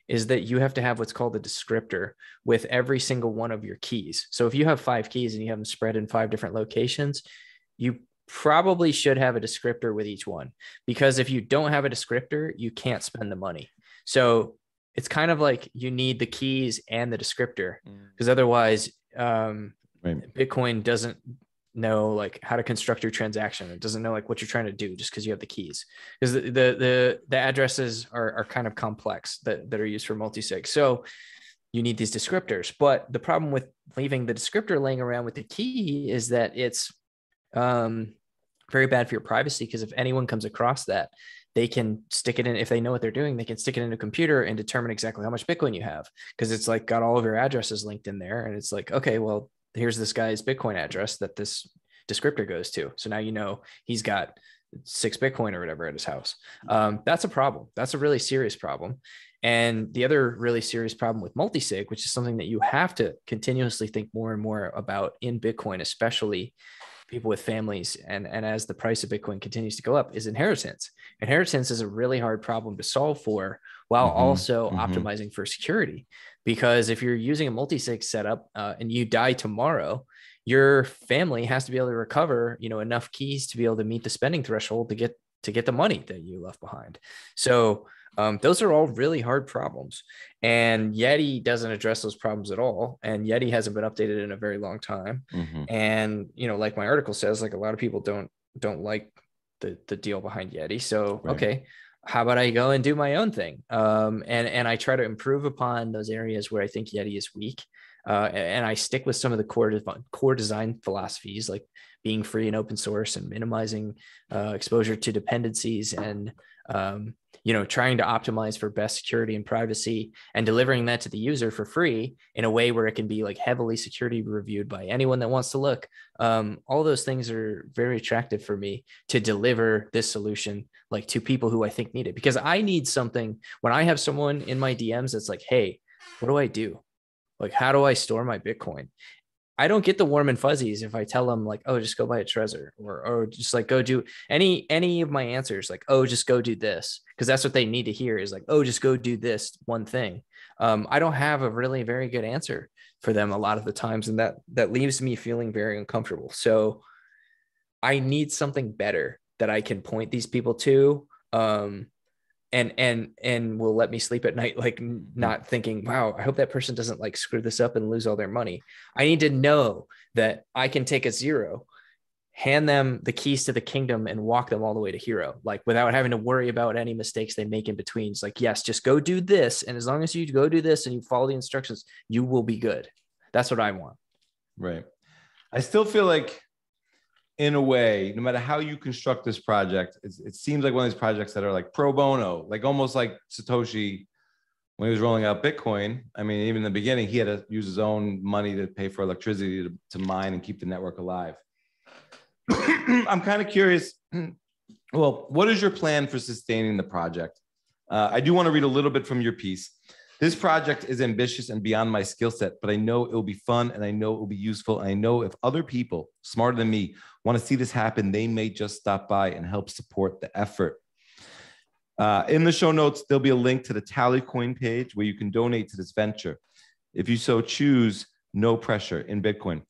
S4: is that you have to have what's called a descriptor with every single one of your keys. So if you have 5 keys and you have them spread in 5 different locations, you probably should have a descriptor with each one, because if you don't have a descriptor, you can't spend the money. So it's kind of you need the keys and the descriptor, because otherwise Bitcoin doesn't know how to construct your transaction. It doesn't know what you're trying to do just because you have the keys, because the addresses are kind of complex that are used for multisig. So you need these descriptors. But the problem with leaving the descriptor laying around with the key is that it's very bad for your privacy, because if anyone comes across that, they can stick it in. If they know what they're doing, they can stick it in a computer and determine exactly how much Bitcoin you have, because it's got all of your addresses linked in there. And it's okay, well, here's this guy's Bitcoin address that this descriptor goes to. So now he's got 6 Bitcoin or whatever at his house. That's a problem. That's a really serious problem. And the other really serious problem with multisig, which is something that you have to continuously think more and more about in Bitcoin, especially people with families, and as the price of Bitcoin continues to go up, is inheritance. Inheritance is a really hard problem to solve for, while also optimizing for security. Because if you're using a multisig setup and you die tomorrow, your family has to be able to recover, enough keys to be able to meet the spending threshold to get the money that you left behind. So those are all really hard problems, and Yeti doesn't address those problems at all. And Yeti hasn't been updated in a very long time. And like my article says, a lot of people don't like the deal behind Yeti. So okay, how about I go and do my own thing? And I try to improve upon those areas where I think Yeti is weak. And I stick with some of the core design philosophies, like being free and open source and minimizing exposure to dependencies, and trying to optimize for best security and privacy, and delivering that to the user for free in a way where it can be heavily security reviewed by anyone that wants to look. All those things are very attractive for me to deliver this solution to people who I think need it, because I need something when I have someone in my DMs that's hey, what do I do? How do I store my Bitcoin? I don't get the warm and fuzzies if I tell them oh, just go buy a Trezor, or just go do any of my answers, oh, just go do this, because that's what they need to hear is oh, just go do this one thing. I don't have a really very good answer for them a lot of the times, and that leaves me feeling very uncomfortable. So I need something better that I can point these people to, and will let me sleep at night, not thinking, wow, I hope that person doesn't screw this up and lose all their money. I need to know that I can take a 0 hand them the keys to the kingdom and walk them all the way to hero, like without having to worry about any mistakes they make in between. It's like, yes, just go do this. And as long as you go do this and you follow the instructions, you will be good. That's what I want.
S3: Right. I still feel like, in a way, no matter how you construct this project, it seems like one of these projects that are like pro bono, like almost like Satoshi when he was rolling out Bitcoin. I mean, even in the beginning, he had to use his own money to pay for electricity to mine and keep the network alive. I'm kind of curious. Well, what is your plan for sustaining the project? I do want to read a little bit from your piece. This project is ambitious and beyond my skill set, but I know it will be fun and I know it will be useful. And I know if other people smarter than me want to see this happen, they may just stop by and help support the effort. In the show notes, there'll be a link to the Tallycoin page where you can donate to this venture. If you so choose, no pressure in Bitcoin.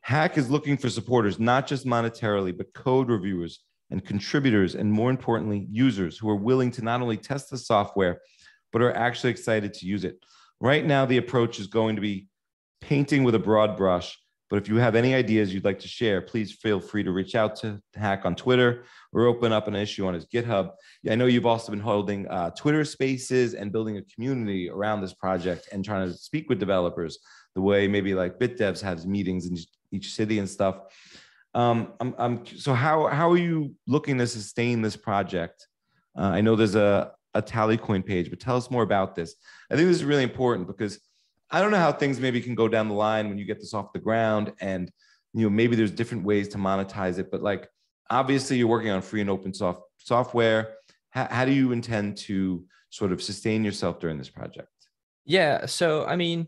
S3: Hack is looking for supporters, not just monetarily, but code reviewers and contributors, and more importantly, users who are willing to not only test the software, but are actually excited to use it. Right now, the approach is going to be painting with a broad brush, but if you have any ideas you'd like to share, please feel free to reach out to Hack on Twitter or open up an issue on his GitHub. I know you've also been holding Twitter spaces and building a community around this project and trying to speak with developers the way maybe like BitDevs has meetings in each city and stuff. So how are you looking to sustain this project? I know there's a Tallycoin page, but tell us more about this. I think this is really important because I don't know how things maybe can go down the line when you get this off the ground, and maybe there's different ways to monetize it. But like obviously you're working on free and open software. How do you intend to sort of sustain yourself during this project?
S4: Yeah, so I mean,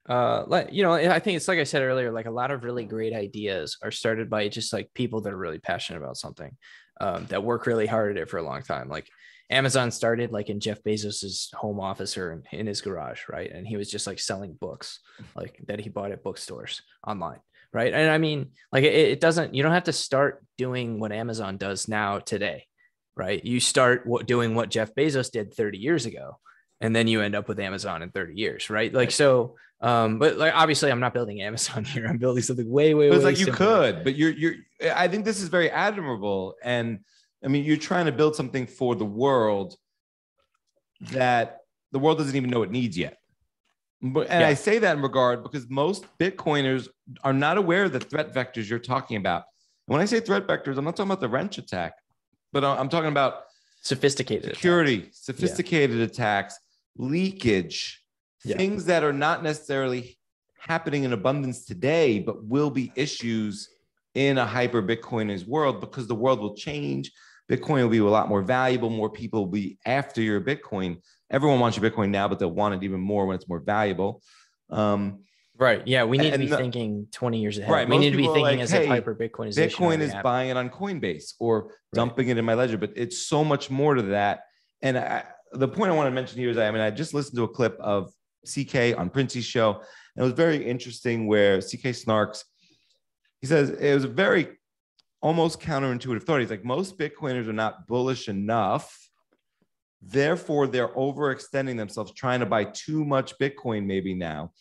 S4: I think it's like I said earlier, like a lot of really great ideas are started by just like people that are really passionate about something, that work really hard at it for a long time. Like Amazon started like in Jeff Bezos's home office or in his garage, right? And he was just like selling books like that he bought at bookstores online, right? And I mean, like it doesn't, you don't have to start doing what Amazon does now today, right? You start doing what Jeff Bezos did 30 years ago, and then you end up with Amazon in 30 years, right? Like, so, but like, obviously I'm not building Amazon here. I'm building something way
S3: it's like
S4: simpler.
S3: You could, but I think this is very admirable. And I mean, you're trying to build something for the world that the world doesn't even know it needs yet. I say that in regard because most Bitcoiners are not aware of the threat vectors you're talking about. When I say threat vectors, I'm not talking about the wrench attack, but I'm talking about
S4: sophisticated
S3: security,
S4: attacks.
S3: sophisticated attacks, leakage, things that are not necessarily happening in abundance today, but will be issues in a hyper Bitcoiners world because the world will change. Bitcoin will be a lot more valuable. More people will be after your Bitcoin. Everyone wants your Bitcoin now, but they'll want it even more when it's more valuable.
S4: Right. Yeah. We need to be thinking 20 years ahead.
S3: Right.
S4: We need to be thinking
S3: like,
S4: as
S3: hey,
S4: a hyper Bitcoinization.
S3: Bitcoin is buying it on Coinbase or dumping it in my ledger, but it's so much more to that. And the point I want to mention here is, I just listened to a clip of CK on Princey's show, and it was very interesting where CK Snarks, he says it was a very almost counterintuitive thought. He's like, most Bitcoiners are not bullish enough. Therefore, they're overextending themselves, trying to buy too much Bitcoin maybe now.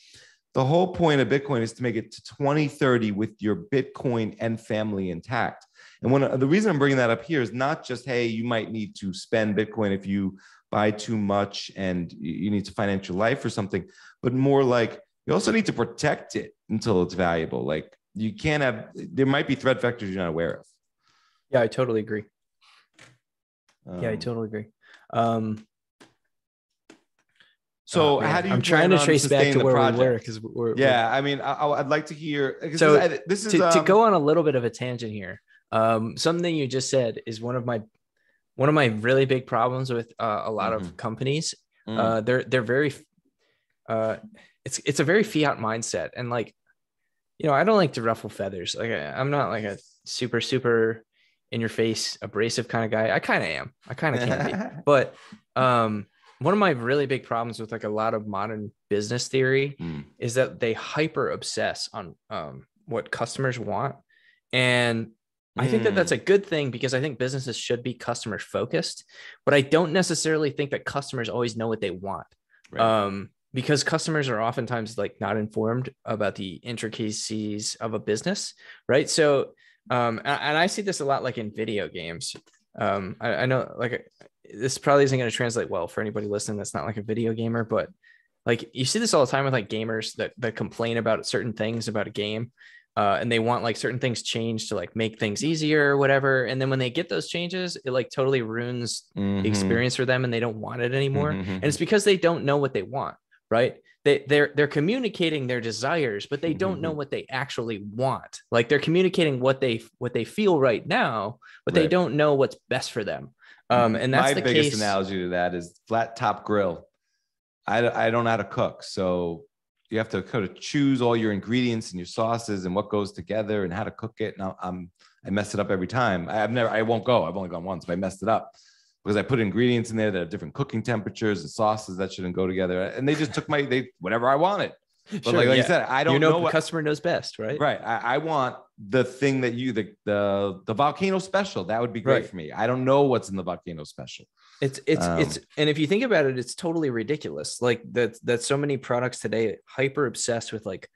S3: The whole point of Bitcoin is to make it to 2030 with your Bitcoin and family intact. And the reason I'm bringing that up here is not just, hey, you might need to spend Bitcoin if you buy too much and you need to finance your life or something, but more like you also need to protect it until it's valuable. Like you can't there might be threat vectors you're not aware of.
S4: Yeah, I totally agree. I totally agree.
S3: So how do you?
S4: I'm trying to trace back to where we were because
S3: I'd like to hear.
S4: So this is to go on a little bit of a tangent here. Something you just said is one of my really big problems with a lot of companies. They're very it's a very fiat mindset, and like, I don't like to ruffle feathers. Like I'm not like a super in your face abrasive kind of guy. I kind of am. I kind of can be. But one of my really big problems with like a lot of modern business theory is that they hyper obsess on what customers want. And I think that that's a good thing because I think businesses should be customer focused, but I don't necessarily think that customers always know what they want. Right. Because customers are oftentimes like not informed about the intricacies of a business. Right. So And I see this a lot like in video games. I know like this probably isn't going to translate well for anybody listening that's not like a video gamer, but like you see this all the time with like gamers that complain about certain things about a game. And they want like certain things changed to like make things easier or whatever. And then when they get those changes, it like totally ruins the experience for them and they don't want it anymore. And it's because they don't know what they want, right? They're communicating their desires, but they don't know what they actually want. Like they're communicating what they feel right now, but they don't know what's best for them. And that's
S3: my biggest analogy to that is flat top grill. I don't know how to cook, so you have to kind of choose all your ingredients and your sauces and what goes together and how to cook it. And I mess it up every time. I won't go. I've only gone once, but I messed it up because I put ingredients in there that have different cooking temperatures and sauces that shouldn't go together. And they just took whatever I wanted. But
S4: sure,
S3: like I said, I don't know
S4: what the customer knows best, right?
S3: Right. I want the thing that the volcano special. That would be great for me. I don't know what's in the volcano special.
S4: It's and if you think about it, it's totally ridiculous. Like that so many products today hyper obsessed with like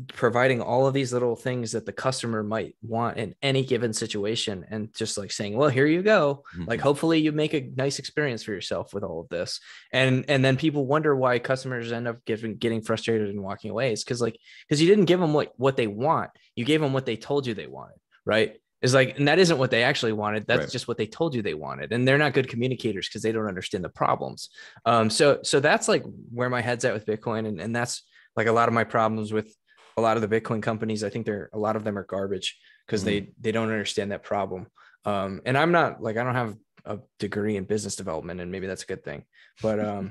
S4: providing all of these little things that the customer might want in any given situation and just like saying, well, here you go. Like hopefully you make a nice experience for yourself with all of this. And then people wonder why customers end up getting frustrated and walking away. It's because you didn't give them what they want. You gave them what they told you they wanted, right? It's like, and that isn't what they actually wanted. That's just what they told you they wanted. And they're not good communicators because they don't understand the problems. So that's like where my head's at with Bitcoin. And that's like a lot of my problems with a lot of the Bitcoin companies. I think a lot of them are garbage because they don't understand that problem. And I'm not like, I don't have a degree in business development and maybe that's a good thing, but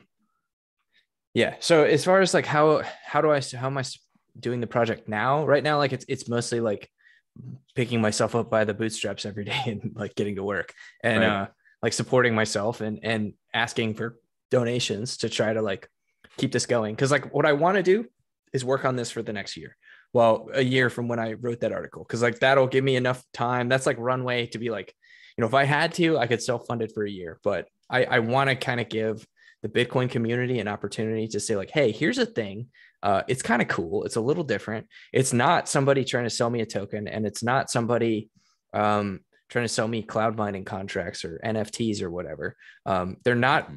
S4: yeah. So as far as like, how am I doing the project now? Right now, like it's mostly like picking myself up by the bootstraps every day and like getting to work and like supporting myself and asking for donations to try to like keep this going. Cause like what I want to do is work on this for the next year. Well, a year from when I wrote that article. Cause like, that'll give me enough time. That's like runway to be like, if I had to, I could self-fund it for a year, but I want to kind of give the Bitcoin community an opportunity to say like, hey, here's a thing. It's kind of cool. It's a little different. It's not somebody trying to sell me a token and it's not somebody trying to sell me cloud mining contracts or NFTs or whatever. They're not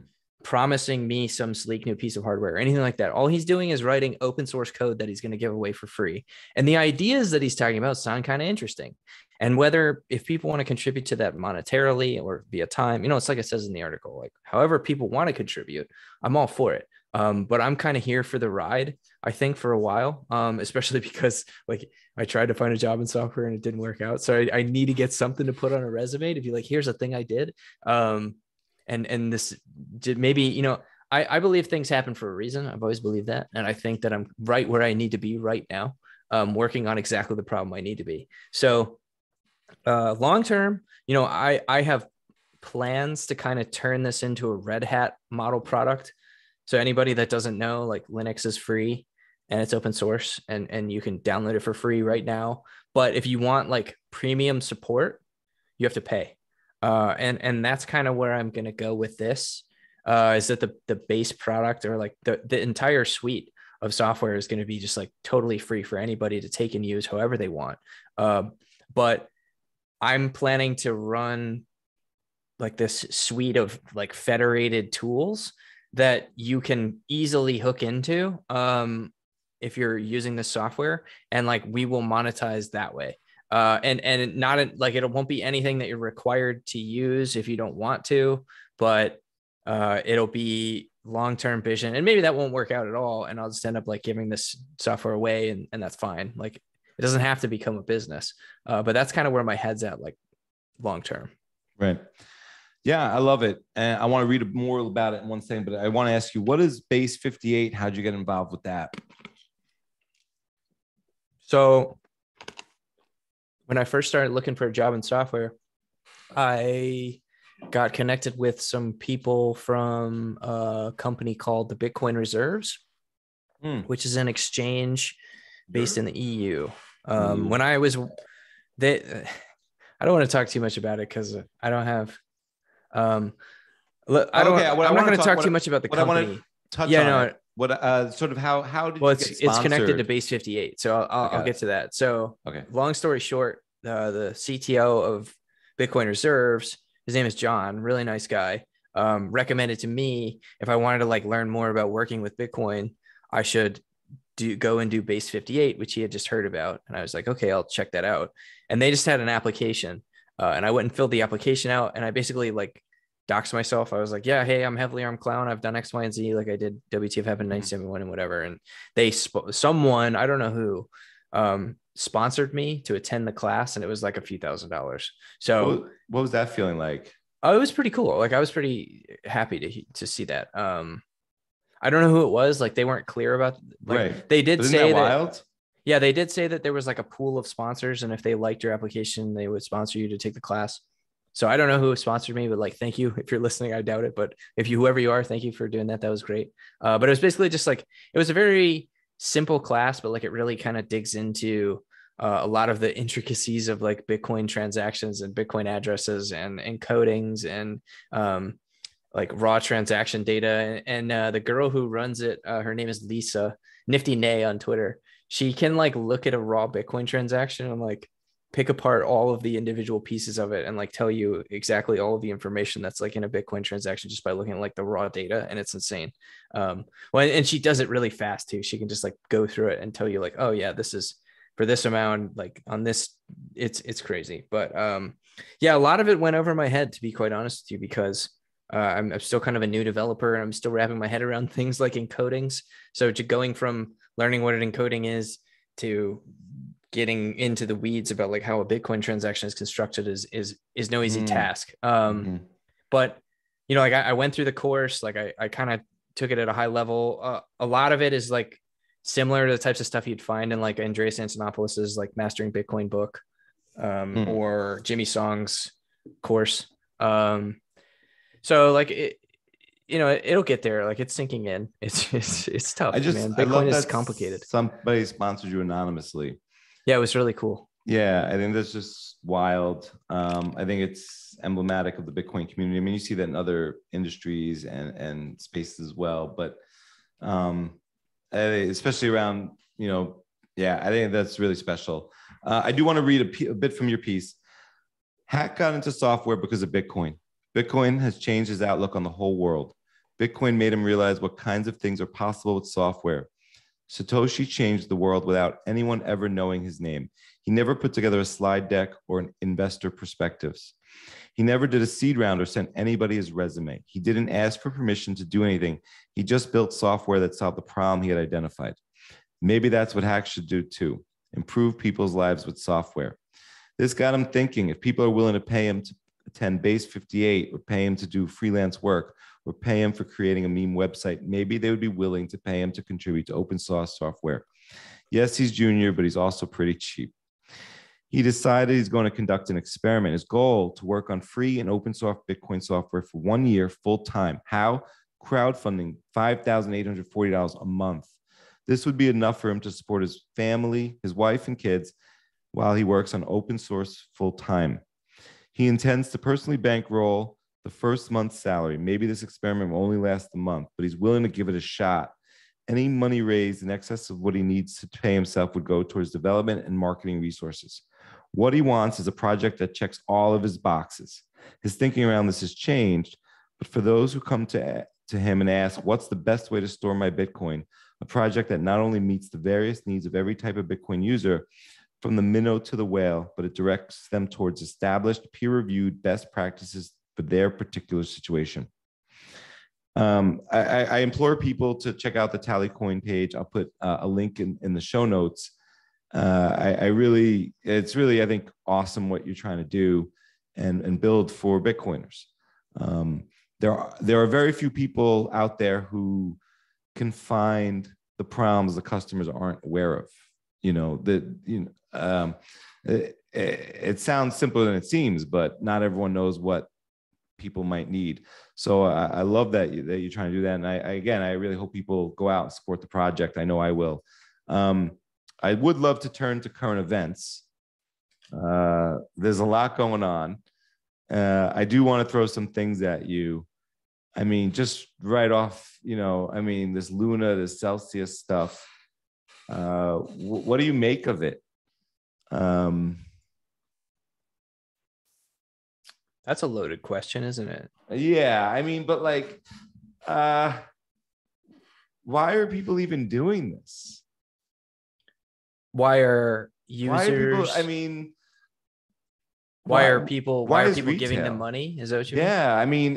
S4: promising me some sleek new piece of hardware or anything like that. All he's doing is writing open source code that he's going to give away for free. And the ideas that he's talking about sound kind of interesting. And if people want to contribute to that monetarily or via time, it's like it says in the article, like however people want to contribute, I'm all for it. But I'm kind of here for the ride, I think, for a while, especially because like I tried to find a job in software and it didn't work out. So I need to get something to put on a resume to be like, here's a thing I did. And this did maybe, I believe things happen for a reason. I've always believed that. And I think that I'm right where I need to be right now, working on exactly the problem I need to be. So long term, I have plans to kind of turn this into a Red Hat model product. So anybody that doesn't know, like Linux is free and it's open source and you can download it for free right now. But if you want like premium support, you have to pay. And that's kind of where I'm going to go with this, is that the base product or like the entire suite of software is going to be just like totally free for anybody to take and use however they want. But I'm planning to run like this suite of like federated tools that you can easily hook into if you're using this software, and like we will monetize that way. And not like it won't be anything that you're required to use if you don't want to, but it'll be long-term vision, and maybe that won't work out at all, and I'll just end up like giving this software away, and that's fine. Like it doesn't have to become a business, but that's kind of where my head's at, like long-term.
S3: Right. Yeah, I love it. And I want to read more about it in one second, but I want to ask you, what is Base 58? How'd you get involved with that?
S4: So when I first started looking for a job in software, I got connected with some people from a company called the Bitcoin Reserves, which is an exchange based in the EU. When I was, I don't want to talk too much about it because I don't have, I'm not going to talk too much about the company.
S3: Sort of how did
S4: well,
S3: you get sponsored?
S4: it's connected to Base 58. So I'll get to that. So long story short, the CTO of Bitcoin Reserves, his name is John, really nice guy, recommended to me if I wanted to like learn more about working with Bitcoin, I should go and do Base 58, which he had just heard about. And I was like, okay, I'll check that out. And they just had an application, and I went and filled the application out, and I basically like doxed myself. I was like, yeah, hey, I'm Heavily Armed Clown. I've done X, Y, and Z. Like I did WTF Happened 1971 and whatever. And they someone, I don't know who, sponsored me to attend the class, and it was like a few $1,000s. So
S3: what was that feeling like?
S4: Oh, it was pretty cool. Like I was pretty happy to see that. I don't know who it was. Like they weren't clear about. Like,
S3: right.
S4: They did say that.
S3: Wild?
S4: Yeah, they did say that there was like a pool of sponsors, and if they liked your application, they would sponsor you to take the class. So I don't know who sponsored me, but like, thank you if you're listening. I doubt it, but if you, whoever you are, thank you for doing that. That was great. But it was basically just like, it was a very simple class, but like it really kind of digs into a lot of the intricacies of like Bitcoin transactions and Bitcoin addresses and encodings and like raw transaction data. And the girl who runs it, her name is Lisa Nifty Nay on Twitter. She can like look at a raw Bitcoin transaction and like pick apart all of the individual pieces of it and like tell you exactly all of the information that's like in a Bitcoin transaction just by looking at like the raw data. And it's insane. Well, and she does it really fast too. She can just like go through it and tell you like, oh yeah, this is for this amount, like on this, it's crazy. But yeah, a lot of it went over my head, to be quite honest with you, because I'm still kind of a new developer and I'm still wrapping my head around things like encodings. So to going from learning what an encoding is to getting into the weeds about like how a Bitcoin transaction is constructed is no easy task. But you know, like I went through the course, like I kind of took it at a high level. A lot of it is like similar to the types of stuff you'd find in like Andreas Antonopoulos's like Mastering Bitcoin book, or Jimmy Song's course. So like it, you know, it'll get there. Like it's sinking in. It's tough. Man. Bitcoin is complicated.
S3: Somebody sponsored you anonymously.
S4: Yeah, it was really cool.
S3: Yeah, I think that's just wild. I think it's emblematic of the Bitcoin community. I mean, you see that in other industries and spaces as well, but especially around, you know, yeah, I think that's really special. I do want to read a bit from your piece. Hack got into software because of Bitcoin. Bitcoin has changed his outlook on the whole world. Bitcoin made him realize what kinds of things are possible with software. Satoshi changed the world without anyone ever knowing his name. He never put together a slide deck or an investor perspectives. He never did a seed round or sent anybody his resume. He didn't ask for permission to do anything. He just built software that solved the problem he had identified. Maybe that's what hacks should do too, improve people's lives with software. This got him thinking, if people are willing to pay him to attend Base 58 or pay him to do freelance work or pay him for creating a meme website, maybe they would be willing to pay him to contribute to open source software. Yes, he's junior, but he's also pretty cheap. He decided he's going to conduct an experiment. His goal to work on free and open source Bitcoin software for 1 year full time. How? Crowdfunding $5,840 a month. This would be enough for him to support his family, his wife and kids while he works on open source full time. He intends to personally bankroll the first month's salary. Maybe this experiment will only last a month, but he's willing to give it a shot. Any money raised in excess of what he needs to pay himself would go towards development and marketing resources. What he wants is a project that checks all of his boxes. His thinking around this has changed, but for those who come to him and ask, what's the best way to store my Bitcoin? A project that not only meets the various needs of every type of Bitcoin user, from the minnow to the whale, but it directs them towards established, peer-reviewed best practices for their particular situation. I implore people to check out the Tallycoin page. I'll put a link in the show notes. It's really, I think, awesome what you're trying to do and build for Bitcoiners. There are very few people out there who can find the problems the customers aren't aware of. You know, it sounds simpler than it seems, but not everyone knows what people might need. So I love that you're trying to do that. And I really hope people go out and support the project. I know I will. I would love to turn to current events. There's a lot going on. I do want to throw some things at you. I mean, just right off, you know, I mean, this Luna, this Celsius stuff. What do you make of it?
S4: That's a loaded question, isn't it?
S3: Yeah, I mean, but like, why are people even doing this?
S4: Why are users?
S3: Why are people? I mean,
S4: why are people giving them
S3: retail?
S4: money? Is that what you mean?
S3: Yeah, I mean,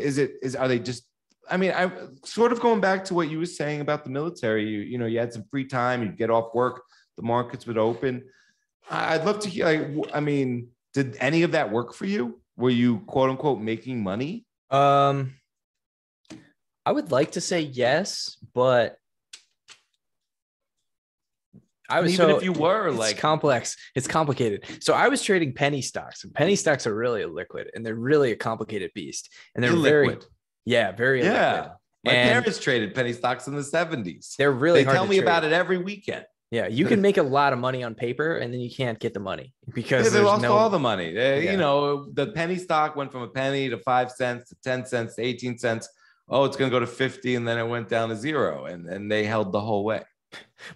S3: are they just? I mean, I sort of going back to what you were saying about the military. You know, you had some free time, you'd get off work, the markets would open. I'd love to hear. Like, I mean, did any of that work for you? Were you quote unquote making money?
S4: I would like to say yes, but
S3: Even if you were,
S4: it's
S3: like,
S4: complex, it's complicated. So I was trading penny stocks, and penny stocks are really illiquid, and they're really a complicated beast, and they're very
S3: illiquid.
S4: very illiquid.
S3: My
S4: And
S3: parents traded penny stocks in the 70s.
S4: they're really
S3: They
S4: hard
S3: tell
S4: to
S3: me
S4: trade.
S3: about it every weekend.
S4: Yeah, you can make a lot of money on paper, and then you can't get the money because
S3: They lost
S4: no,
S3: all the money.
S4: Yeah.
S3: You know, the penny stock went from a penny to 5 cents to 10 cents to 18 cents. Oh, it's going to go to 50, and then it went down to 0, and they held the whole way.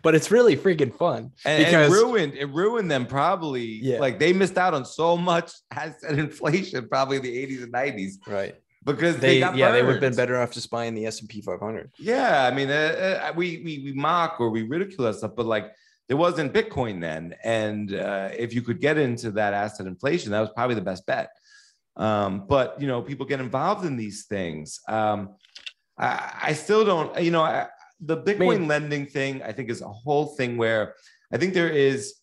S4: But it's really freaking fun
S3: And it ruined them probably.
S4: Yeah.
S3: Like, they missed out on so much asset inflation probably in the 80s and 90s.
S4: Right.
S3: Because they got
S4: they would have been
S3: burned.
S4: better off just buying the S&P 500.
S3: Yeah, I mean, we mock or we ridicule that stuff, but like, there wasn't Bitcoin then, and if you could get into that asset inflation, that was probably the best bet. But you know, people get involved in these things. I still don't. You know, the Bitcoin lending thing, I think, is a whole thing where I think there is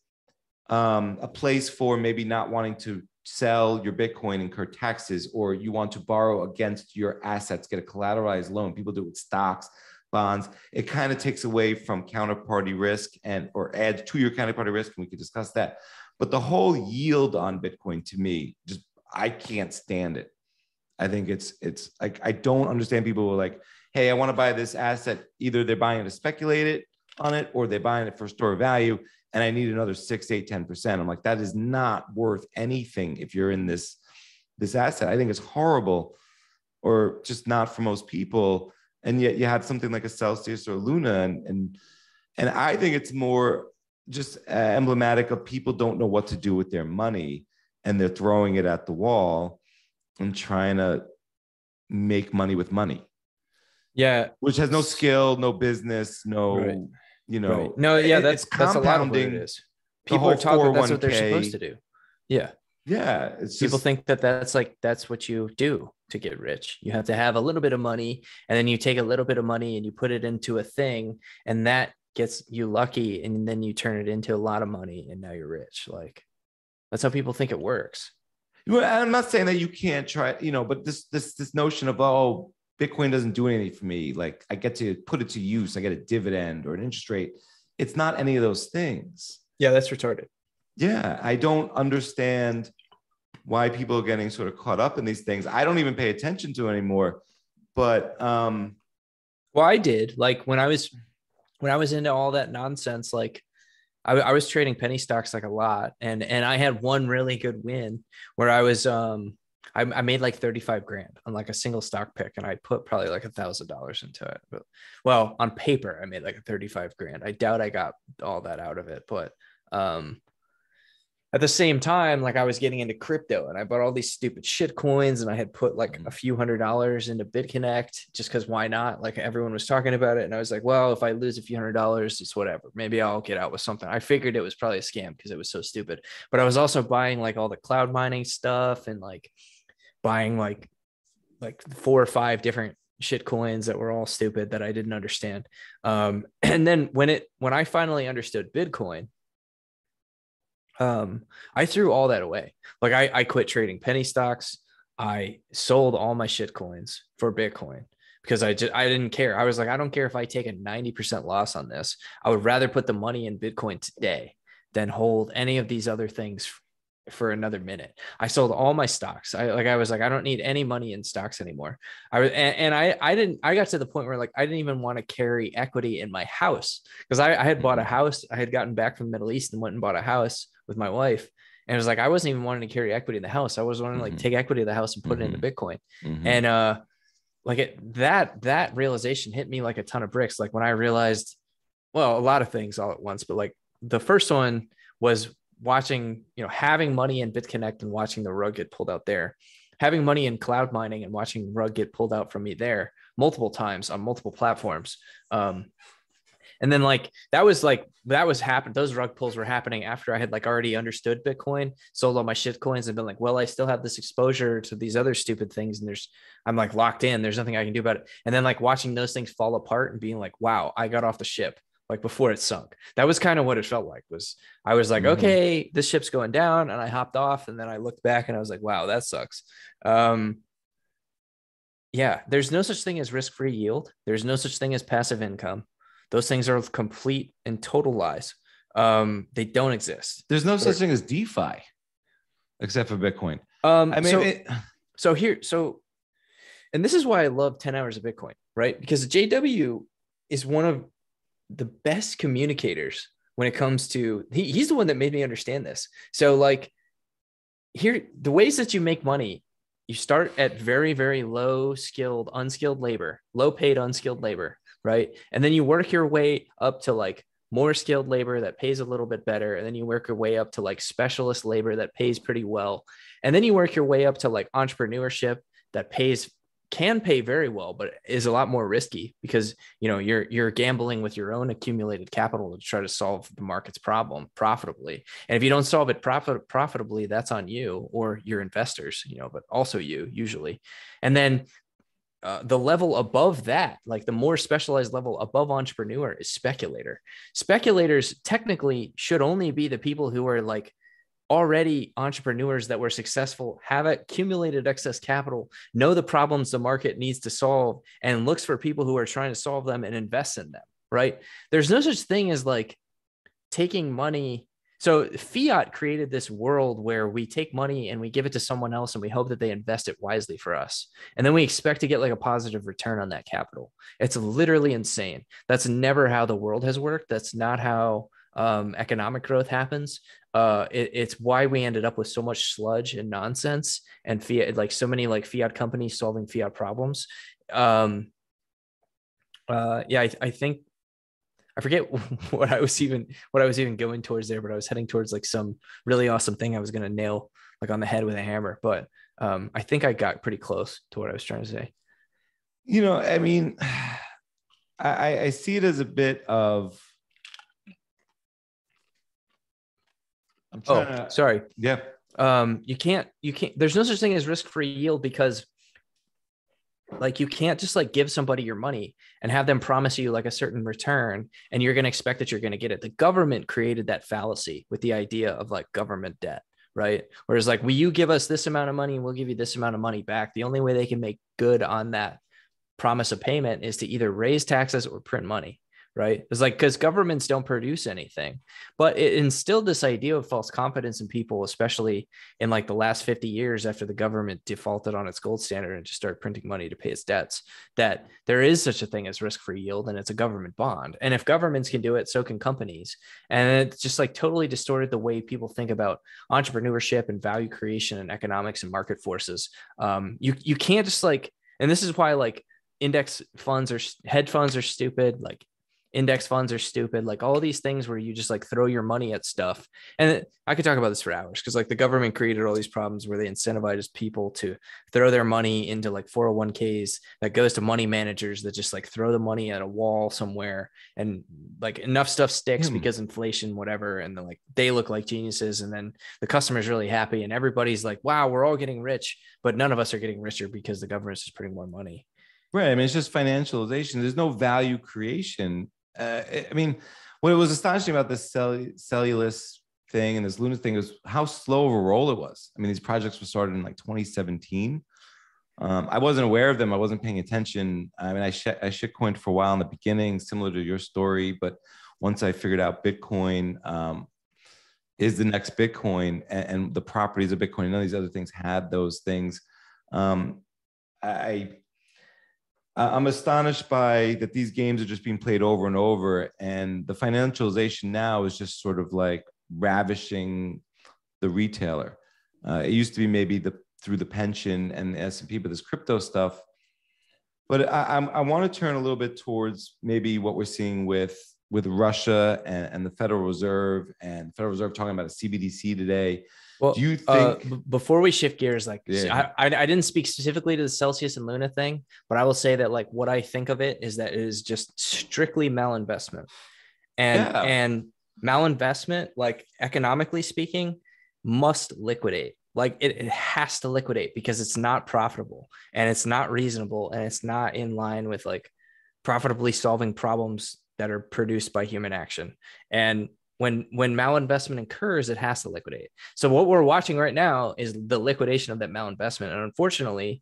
S3: a place for maybe not wanting to sell your Bitcoin, incur taxes, or you want to borrow against your assets, get a collateralized loan. People do it with stocks, bonds. It kind of takes away from counterparty risk or adds to your counterparty risk, and we could discuss that. But the whole yield on Bitcoin, to me, just I can't stand it. I think it's like, I don't understand people who are like, hey, I want to buy this asset. Either they're buying it to speculate it on it, or they're buying it for store value, and I need another 6, 8, 10%. I'm like, that is not worth anything if you're in this asset. I think it's horrible, or just not for most people. And yet you have something like a Celsius or Luna, and I think it's more just emblematic of people don't know what to do with their money, and they're throwing it at the wall and trying to make money with money.
S4: Yeah,
S3: which has no skill, no business, no. Right. You know,
S4: right. No, yeah, that's a lot of what it is. People are taught that that's what they're supposed to do. Yeah.
S3: Yeah.
S4: People think that that's what you do to get rich. You have to have a little bit of money, and then you take a little bit of money and you put it into a thing, and that gets you lucky, and then you turn it into a lot of money, and now you're rich. Like, that's how people think it works.
S3: Well, I'm not saying that you can't try, you know, but this notion of, oh, Bitcoin doesn't do anything for me. Like, I get to put it to use. I get a dividend or an interest rate. It's not any of those things.
S4: Yeah, that's retarded.
S3: Yeah, I don't understand why people are getting sort of caught up in these things. I don't even pay attention to anymore. But
S4: well, I did. Like, when I was into all that nonsense, like I was trading penny stocks like a lot, and I had one really good win where I was I made like 35 grand on like a single stock pick, and I put probably like $1,000 into it. But, well, on paper, I made like a 35 grand. I doubt I got all that out of it, but at the same time, like, I was getting into crypto, and I bought all these stupid shit coins, and I had put like a few $100s into BitConnect just because why not? Like, everyone was talking about it, and I was like, well, if I lose a few $100s, it's whatever. Maybe I'll get out with something. I figured it was probably a scam because it was so stupid. But I was also buying like all the cloud mining stuff, and like buying like 4 or 5 different shit coins that were all stupid that I didn't understand. And then when I finally understood Bitcoin, I threw all that away. Like, I quit trading penny stocks. I sold all my shit coins for Bitcoin because I didn't care. I was like, I don't care if I take a 90% loss on this. I would rather put the money in Bitcoin today than hold any of these other things for another minute. I sold all my stocks. I was like, I don't need any money in stocks anymore. I got to the point where, like, I didn't even want to carry equity in my house, because I had bought a house. I had gotten back from the Middle East and went and bought a house with my wife. And it was like, I wasn't even wanting to carry equity in the house. I was wanting to like take equity of the house and put it into Bitcoin. And that realization hit me like a ton of bricks. Like, when I realized, well, a lot of things all at once, but like the first one was watching, having money in BitConnect and watching the rug get pulled out there. having money in cloud mining and watching rug get pulled out from me there multiple times on multiple platforms. And then that was happening. Those rug pulls were happening after I had like already understood Bitcoin, sold all my shit coins, and been like, well, I still have this exposure to these other stupid things. And I'm like locked in. There's nothing I can do about it. And then like watching those things fall apart and being like, wow, I got off the ship like before it sunk. That was kind of what it felt like. I was like, okay, this ship's going down, and I hopped off. And then I looked back and I was like, wow, that sucks. Yeah, there's no such thing as risk-free yield. There's no such thing as passive income. Those things are complete and total lies. They don't exist.
S3: There's no such thing as DeFi, except for Bitcoin.
S4: And this is why I love 10 hours of Bitcoin, right? Because JW is one of the best communicators when it comes to, he's the one that made me understand this. So like here, the ways that you make money, you start at very, very low skilled, unskilled labor, low paid, unskilled labor. Right. And then you work your way up to like more skilled labor that pays a little bit better. And then you work your way up to like specialist labor that pays pretty well. And then you work your way up to like entrepreneurship that can pay very well, but is a lot more risky because, you're gambling with your own accumulated capital to try to solve the market's problem profitably. And if you don't solve it profitably, that's on you or your investors, but also you usually. And then the level above that, like the more specialized level above entrepreneur, is speculator. Speculators technically should only be the people who are like already entrepreneurs that were successful, have accumulated excess capital, know the problems the market needs to solve, and looks for people who are trying to solve them and invest in them, right? There's no such thing as like taking money. So Fiat created this world where we take money and we give it to someone else and we hope that they invest it wisely for us. And then we expect to get like a positive return on that capital. It's literally insane. That's never how the world has worked. That's not how economic growth happens. It's why we ended up with so much sludge and nonsense and Fiat, like so many like Fiat companies solving Fiat problems. I think I forget what I was even going towards there, but I was heading towards like some really awesome thing I was going to nail like on the head with a hammer. But I think I got pretty close to what I was trying to say.
S3: I mean, I see it as a bit of.
S4: Sorry.
S3: Yeah.
S4: You can't. There's no such thing as risk-free yield because. Like you can't just like give somebody your money and have them promise you like a certain return and you're going to expect that you're going to get it. The government created that fallacy with the idea of like government debt, right? Whereas like, will you give us this amount of money and we'll give you this amount of money back? The only way they can make good on that promise of payment is to either raise taxes or print money. Right. It's like, because governments don't produce anything, but it instilled this idea of false confidence in people, especially in like the last 50 years after the government defaulted on its gold standard and just started printing money to pay its debts, that there is such a thing as risk-free yield and it's a government bond. And if governments can do it, so can companies. And it's just like totally distorted the way people think about entrepreneurship and value creation and economics and market forces. You can't just like, and this is why like index funds or hedge funds are stupid. Like index funds are stupid, like all these things where you just like throw your money at stuff. And I could talk about this for hours because like the government created all these problems where they incentivize people to throw their money into like 401ks that goes to money managers that just like throw the money at a wall somewhere and like enough stuff sticks because inflation, whatever. And then like they look like geniuses and then the customer's really happy and everybody's like, wow, we're all getting rich, but none of us are getting richer because the government's just printing more money.
S3: Right. I mean, it's just financialization. There's no value creation. I mean, what was astonishing about this cellulose thing and this lunatic thing was how slow of a roll it was. I mean, these projects were started in like 2017. I wasn't aware of them. I wasn't paying attention. I mean, I shitcoined for a while in the beginning, similar to your story. But once I figured out Bitcoin is the next Bitcoin and the properties of Bitcoin, none of these other things had those things. I'm astonished by that these games are just being played over and over. And the financialization now is just sort of like ravishing the retailer. It used to be maybe through the pension and the S&P, but this crypto stuff. But I want to turn a little bit towards maybe what we're seeing with Russia and the Federal Reserve, and Federal Reserve talking about a CBDC today.
S4: Well,
S3: Do you think?
S4: before we shift gears, like
S3: Yeah.
S4: I didn't speak specifically to the Celsius and Luna thing, but I will say that like what I think of it is that it is just strictly malinvestment,
S3: Yeah.
S4: and malinvestment, like economically speaking, must liquidate. Like it has to liquidate because it's not profitable and it's not reasonable and it's not in line with like profitably solving problems that are produced by human action. And when malinvestment occurs, it has to liquidate. So what we're watching right now is the liquidation of that malinvestment. And unfortunately,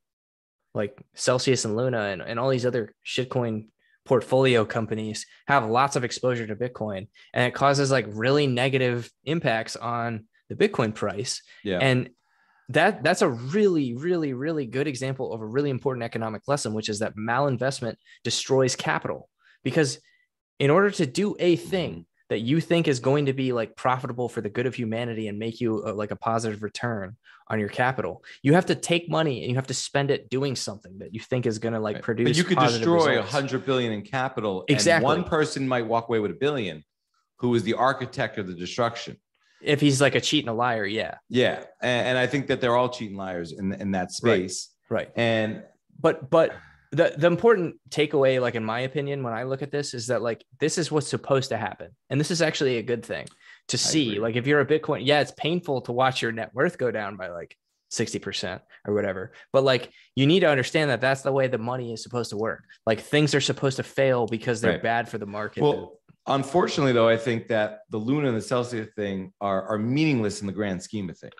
S4: like Celsius and Luna and all these other shitcoin portfolio companies have lots of exposure to Bitcoin, and it causes like really negative impacts on the Bitcoin price.
S3: Yeah.
S4: And that's a really, really, really good example of a really important economic lesson, which is that malinvestment destroys capital. Because in order to do a thing that you think is going to be like profitable for the good of humanity and make you like a positive return on your capital, you have to take money and you have to spend it doing something that you think is going to like produce.
S3: But you could destroy 100 billion in capital.
S4: Exactly.
S3: And one person might walk away with $1 billion, who is the architect of the destruction.
S4: If he's like a cheat and a liar, yeah.
S3: Yeah. And I think that they're all cheating liars in that space.
S4: Right.
S3: And
S4: but the important takeaway, like in my opinion, when I look at this, is that like this is what's supposed to happen. And this is actually a good thing to see. Like if you're a Bitcoin, yeah, it's painful to watch your net worth go down by like 60% or whatever. But like you need to understand that that's the way the money is supposed to work. Like things are supposed to fail because they're bad for the market.
S3: Well, unfortunately, though, I think that the Luna and the Celsius thing are meaningless in the grand scheme of things.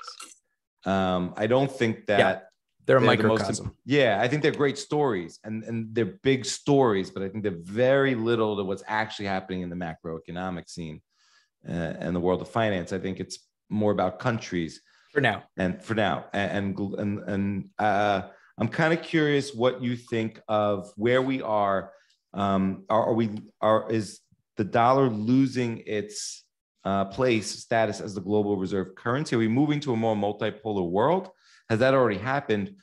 S3: I don't think that
S4: they're a microcosm.
S3: I think they're great stories and they're big stories, but I think they're very little to what's actually happening in the macroeconomic scene and the world of finance. I think it's more about countries
S4: for now.
S3: And I'm kind of curious what you think of where we are. Is the dollar losing its status as the global reserve currency? Are we moving to a more multipolar world? Has that already happened?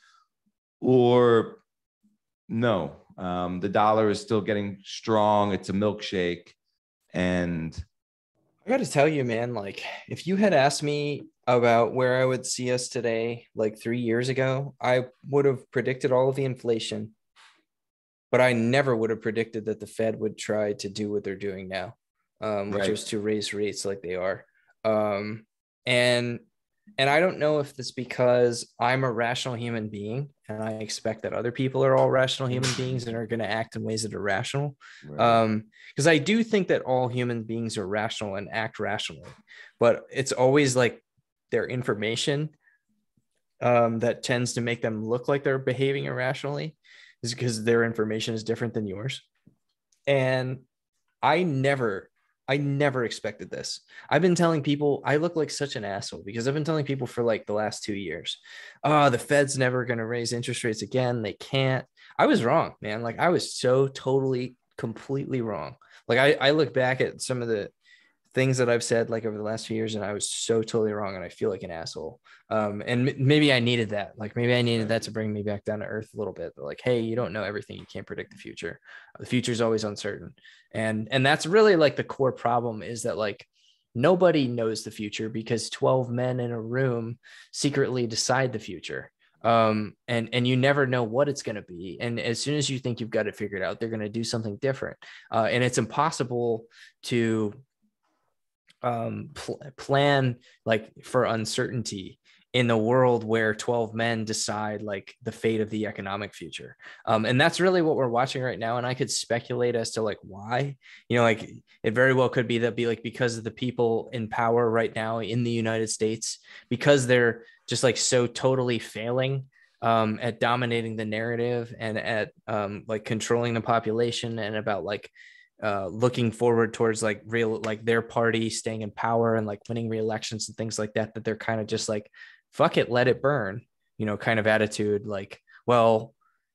S3: Or no, the dollar is still getting strong. It's a milkshake. And
S4: I got to tell you, man, like if you had asked me about where I would see us today, like 3 years ago, I would have predicted all of the inflation, but I never would have predicted that the Fed would try to do what they're doing now, which is to raise rates like they are. And I don't know if it's because I'm a rational human being and I expect that other people are all rational human beings and are going to act in ways that are rational. Because I do think that all human beings are rational and act rationally, but it's always like their information that tends to make them look like they're behaving irrationally, is because their information is different than yours. And I never expected this. I've been telling people I look like such an asshole because I've been telling people for like the last 2 years, the Fed's never going to raise interest rates again. They can't. I was wrong, man. Like I was so totally, completely wrong. Like I look back at some of the things that I've said like over the last few years and I was so totally wrong and I feel like an asshole. And maybe I needed that. Like maybe I needed that to bring me back down to earth a little bit. But like, hey, you don't know everything. You can't predict the future. The future is always uncertain. And that's really like the core problem, is that like nobody knows the future because 12 men in a room secretly decide the future. And you never know what it's going to be. And as soon as you think you've got it figured out, they're going to do something different. And it's impossible to plan like for uncertainty in the world where 12 men decide like the fate of the economic future. And that's really what we're watching right now. And I could speculate as to like why, like it very well could be like because of the people in power right now in the United States, because they're just like so totally failing at dominating the narrative and at like controlling the population and about like looking forward towards like real, like their party staying in power and like winning re-elections and things like that they're kind of just like, fuck it, let it burn, kind of attitude. Like, well,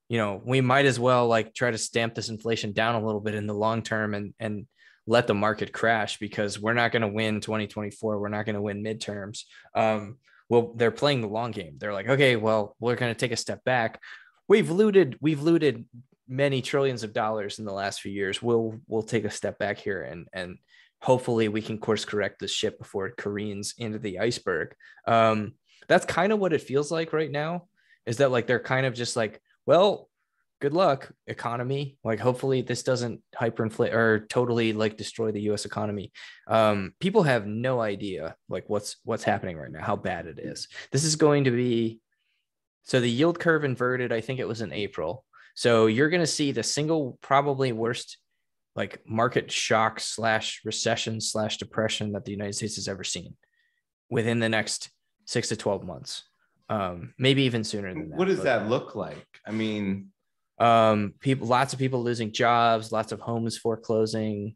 S4: we might as well like try to stamp this inflation down a little bit in the long term and let the market crash because we're not going to win 2024. We're not going to win midterms. Well, they're playing the long game. They're like, okay, well, we're going to take a step back. We've looted many trillions of dollars in the last few years. We'll take a step back here and hopefully we can course correct this ship before it careens into the iceberg. That's kind of what it feels like right now, is that like they're kind of just like, well, good luck, economy. Like, hopefully this doesn't hyperinflate or totally like destroy the US economy. People have no idea like what's happening right now, how bad it is. This is going to be, so the yield curve inverted, I think it was in April. So you're going to see the single probably worst like market shock / recession / depression that the United States has ever seen within the next 6 to 12 months. Maybe even sooner than that.
S3: What does that look like? I mean,
S4: lots of people losing jobs, lots of homes foreclosing,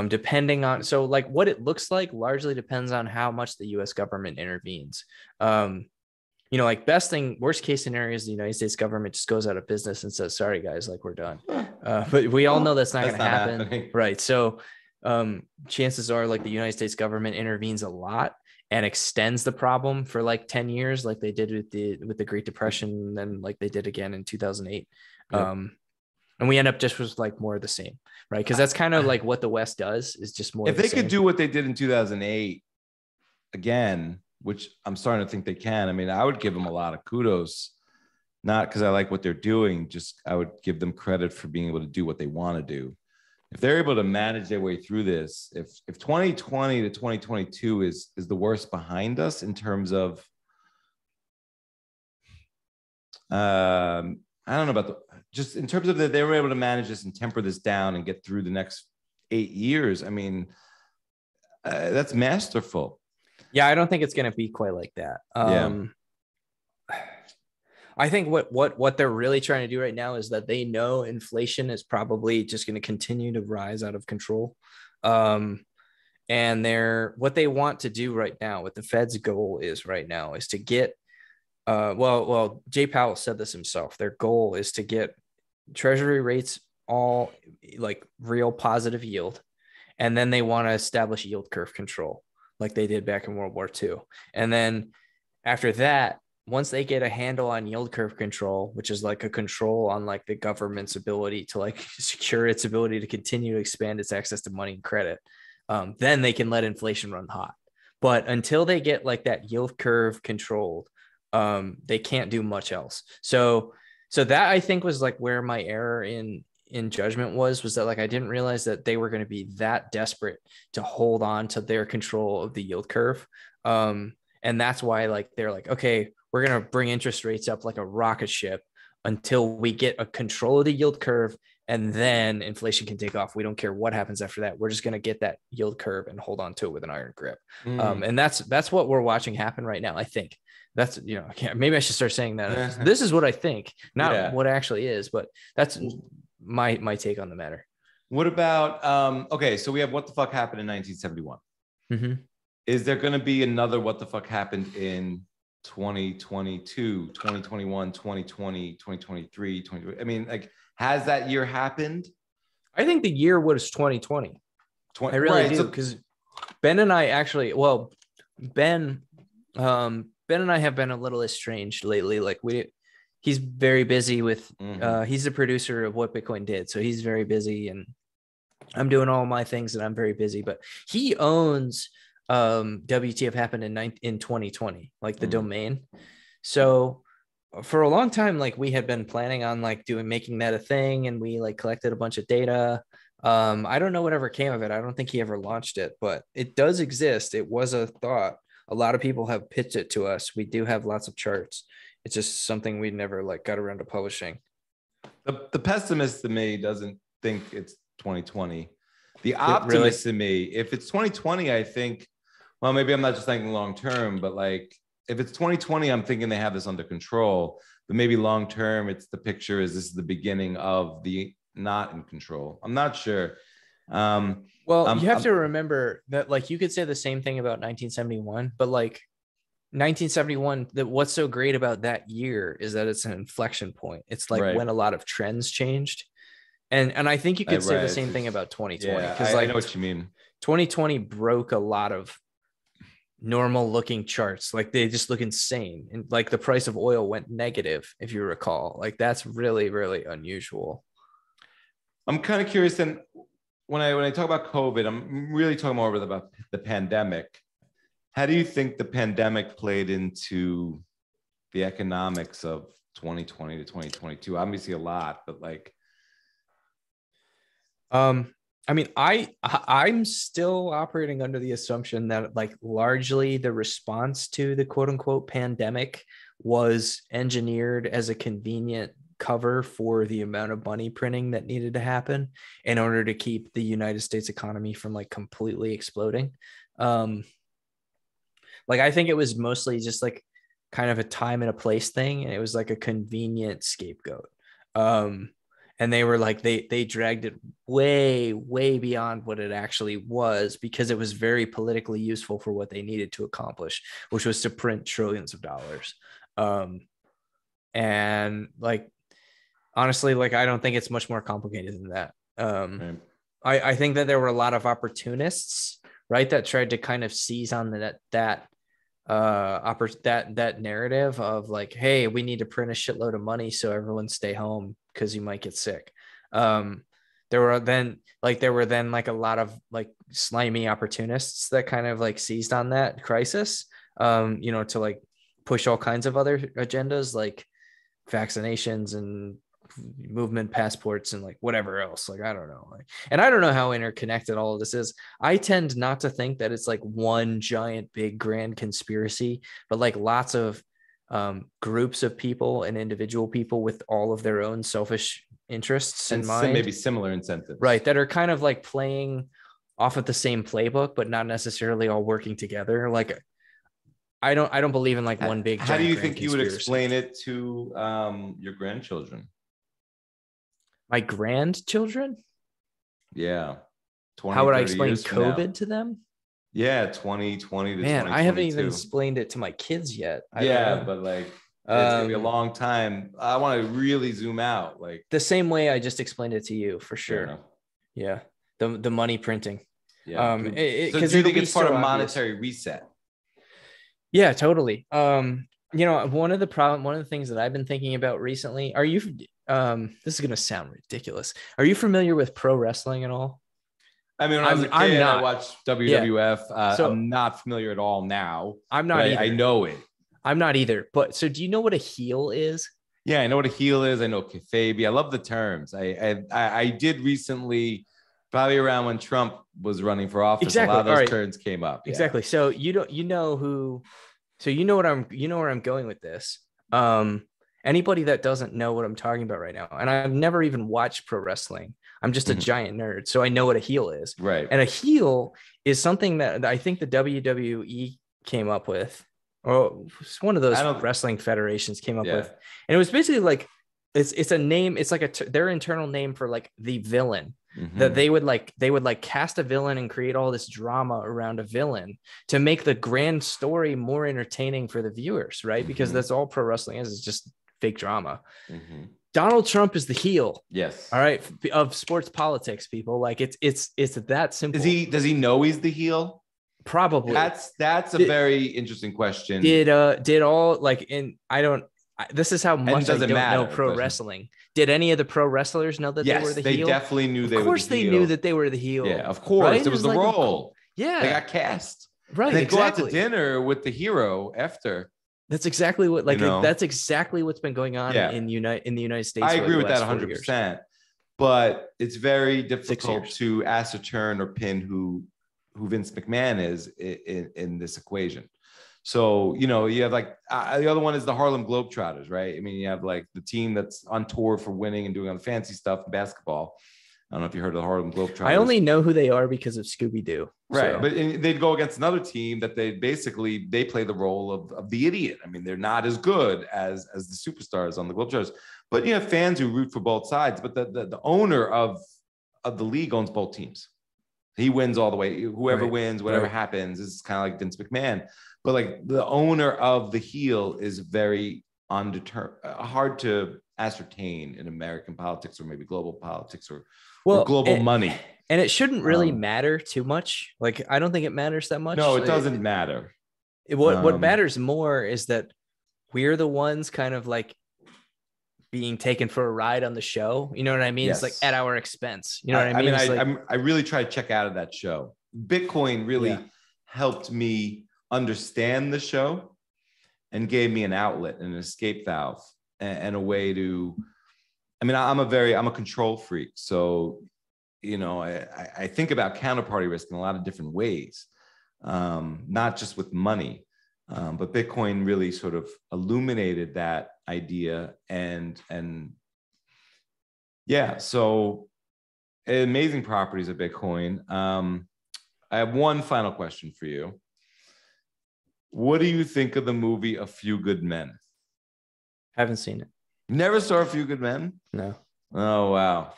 S4: depending on, so like what it looks like largely depends on how much the US government intervenes. Like worst case scenario is the United States government just goes out of business and says, sorry guys, like we're done. But we all know that's not going to happen.
S3: Happening.
S4: Right. So chances are like the United States government intervenes a lot and extends the problem for like 10 years, like they did with the Great Depression, and then like they did again in 2008. Yeah. And we end up just with like more of the same, right? Because that's kind of like what the West does, is just more.
S3: If they could do what they did in 2008 again, which I'm starting to think they can, I mean, I would give them a lot of kudos, not because I like what they're doing, just I would give them credit for being able to do what they want to do. If they're able to manage their way through this, if 2020 to 2022 is the worst behind us in terms of, I don't know about just in terms of that they were able to manage this and temper this down and get through the next 8 years. I mean, that's masterful.
S4: Yeah, I don't think it's going to be quite like that. I think what they're really trying to do right now is that they know inflation is probably just going to continue to rise out of control. And what they want to do right now, what the Fed's goal is right now, is to get, well, Jay Powell said this himself. Their goal is to get treasury rates all like real positive yield. And then they want to establish yield curve control like they did back in World War II. And then after that, once they get a handle on yield curve control, which is like a control on like the government's ability to like secure its ability to continue to expand its access to money and credit, then they can let inflation run hot. But until they get like that yield curve controlled, they can't do much else. So that I think was like where my error in judgment was that like I didn't realize that they were going to be that desperate to hold on to their control of the yield curve. And that's why like they're like, okay, we're going to bring interest rates up like a rocket ship until we get a control of the yield curve, and then inflation can take off. We don't care what happens after that. We're just going to get that yield curve and hold on to it with an iron grip. And that's what we're watching happen right now. I think that's, maybe I should start saying that. This is what I think, not what actually is, but that's my take on the matter.
S3: What about, okay, so we have What the Fuck Happened in 1971.
S4: Mm-hmm.
S3: Is there going to be another What the Fuck Happened in 2022, 2021, 2020, 2023, 2020? I mean, like, has that year happened?
S4: I think the year was 2020. I really do, because Ben and I actually, well, Ben and I have been a little estranged lately. Like he's very busy with, he's the producer of What Bitcoin Did. So he's very busy and I'm doing all my things and I'm very busy, but he owns WTF Happened in 2020, like the domain. So for a long time, like we had been planning on like making that a thing, and we like collected a bunch of data. I don't know whatever came of it. I don't think he ever launched it, but it does exist. It was a thought. A lot of people have pitched it to us. We do have lots of charts. It's just something we never like got around to publishing.
S3: The pessimist to me doesn't think it's 2020. The optimist to me, if it's 2020, I think, well, maybe I'm not just thinking long term, but like if it's 2020, I'm thinking they have this under control. But maybe long term, it's the picture is this is the beginning of the not in control. I'm not sure.
S4: Well, you have to remember that like you could say the same thing about 1971, but like 1971, what's so great about that year is that it's an inflection point. It's like when a lot of trends changed. And I think you could say the same thing about 2020. Because
S3: I know what you mean.
S4: 2020 broke a lot of normal looking charts. Like they just look insane. And like the price of oil went negative, if you recall. Like that's really, really unusual.
S3: I'm kind of curious then, when I talk about COVID, I'm really talking more about the pandemic. How do you think the pandemic played into the economics of 2020 to 2022? Obviously a lot, but like,
S4: I mean, I'm still operating under the assumption that like largely the response to the quote unquote pandemic was engineered as a convenient cover for the amount of money printing that needed to happen in order to keep the United States economy from like completely exploding. Like I think it was mostly just like kind of a time and a place thing, and it was like a convenient scapegoat. And they were like they dragged it way beyond what it actually was, because it was very politically useful for what they needed to accomplish, which was to print trillions of dollars. And like honestly, like I don't think it's much more complicated than that.
S3: right.
S4: I think that there were a lot of opportunists, right, that tried to kind of seize on that narrative of like, hey, we need to print a shitload of money so everyone stay home because you might get sick. There were then like a lot of like slimy opportunists that kind of like seized on that crisis, to like push all kinds of other agendas like vaccinations and movement passports and like whatever else. Like I don't know, like, and I don't know how interconnected all of this is. I tend not to think that it's like one giant big grand conspiracy, but like lots of groups of people and individual people with all of their own selfish interests in mind,
S3: maybe similar incentives,
S4: right, that are kind of like playing off of the same playbook but not necessarily all working together. Like I don't believe in like one big
S3: how do you
S4: grand
S3: think you would
S4: conspiracy.
S3: explain it to your grandchildren?
S4: My grandchildren?
S3: Yeah. 20,
S4: how would I
S3: 30
S4: explain
S3: years from now.
S4: COVID to them?
S3: Yeah, 2020 to
S4: Man, I haven't even
S3: 2022.
S4: explained it to my kids yet.
S3: Yeah, but like it's gonna be a long time. I want to really zoom out, like
S4: the same way I just explained it to you, for sure. Yeah, the money printing.
S3: Yeah.
S4: So
S3: do you think it's part of monetary reset?
S4: Yeah, totally. One of the things that I've been thinking about recently, are you this is gonna sound ridiculous, are you familiar with pro wrestling at all?
S3: I mean, when I was a kid, I watched WWF. So I'm not familiar at all now.
S4: I'm not either.
S3: I know it.
S4: I'm not either. But so do you know what a heel is?
S3: Yeah, I know what a heel is. I know kayfabe. I love the terms. I did recently, probably around when Trump was running for office. Exactly. A lot of those terms came up. Yeah.
S4: Exactly. So you know where I'm going with this. Anybody that doesn't know what I'm talking about right now, and I've never even watched pro wrestling, I'm just a giant nerd, so I know what a heel is.
S3: Right.
S4: And a heel is something that I think the WWE came up with, or one of those wrestling federations came up with. And it was basically like, it's a name. It's like their internal name for like the villain. That they would cast a villain and create all this drama around a villain to make the grand story more entertaining for the viewers, right? Because that's all pro wrestling is just fake drama. Donald Trump is the heel.
S3: Yes.
S4: All right. Of sports politics, people. Like it's that simple.
S3: Does he know he's the heel?
S4: Probably.
S3: That's a very interesting question.
S4: Did all like this is how much I don't know pro wrestling. Did any of the pro wrestlers know that they were the heel?
S3: They definitely knew they were the heel. Of course
S4: they knew that they were the heel.
S3: Yeah, of course. Right? It was the like role.
S4: Yeah.
S3: They got cast.
S4: Right.
S3: They go out to dinner with the hero after.
S4: That's exactly what that's exactly what's been going on in the United States.
S3: I agree with that 100%. But it's very difficult to ascertain or pin who Vince McMahon is in this equation. So, you have like the other one is the Harlem Globetrotters, right? I mean, you have like the team that's on tour for winning and doing all the fancy stuff in basketball. I don't know if you heard of the Harlem Globetrotters. I
S4: only know who they are because of Scooby-Doo.
S3: Right. So. But they'd go against another team that they play the role of the idiot. I mean, they're not as good as the superstars on the Globetrotters. But you have fans who root for both sides. But the owner of the league owns both teams. He wins all the way. Whoever wins, whatever happens, is kind of like Vince McMahon. But like the owner of the heel is very hard to ascertain in American politics or maybe global politics or global money.
S4: And it shouldn't really matter too much. Like, I don't think it matters that much.
S3: No, it doesn't matter.
S4: What matters more is that we're the ones kind of like being taken for a ride on the show. You know what I mean?
S3: Yes.
S4: It's like at our expense. You know what I mean?
S3: I really try to check out of that show. Bitcoin really helped me understand the show and gave me an outlet, an escape valve, and a way to, I mean, I'm a control freak. So, you know, I think about counterparty risk in a lot of different ways, not just with money. But Bitcoin really sort of illuminated that idea, and yeah, so amazing properties of Bitcoin. I have one final question for you. What do you think of the movie A Few Good Men?
S4: Haven't seen it.
S3: Never saw A Few Good Men?
S4: No.
S3: Oh, wow.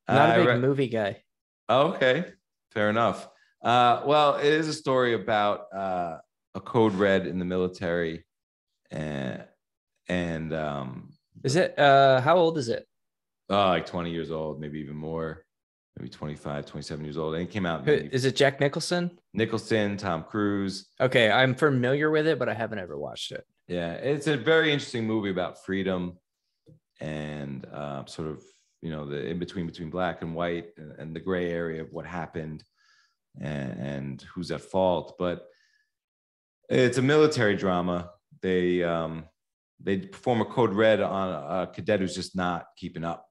S4: Not a big movie guy.
S3: Okay, fair enough. Well, it is a story about a code red in the military, and
S4: is it how old is it?
S3: Like 20 years old, maybe even more, maybe 25, 27 years old. And it came out.
S4: Is it Jack Nicholson?
S3: Nicholson, Tom Cruise.
S4: Okay, I'm familiar with it, but I haven't ever watched it.
S3: Yeah, it's a very interesting movie about freedom and sort of, you know, the in between black and white and the gray area of what happened and who's at fault. But it's a military drama. They perform a code red on a cadet who's just not keeping up,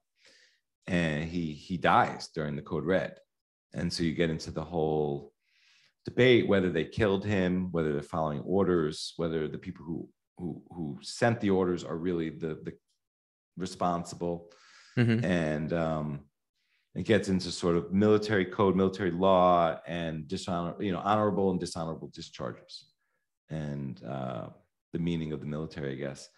S3: and he dies during the code red. And so you get into the whole debate whether they killed him, whether they're following orders, whether the people who sent the orders are really the responsible.
S4: Mm-hmm.
S3: And it gets into sort of military code, military law, and honorable and dishonorable discharges, and the meaning of the military, I guess.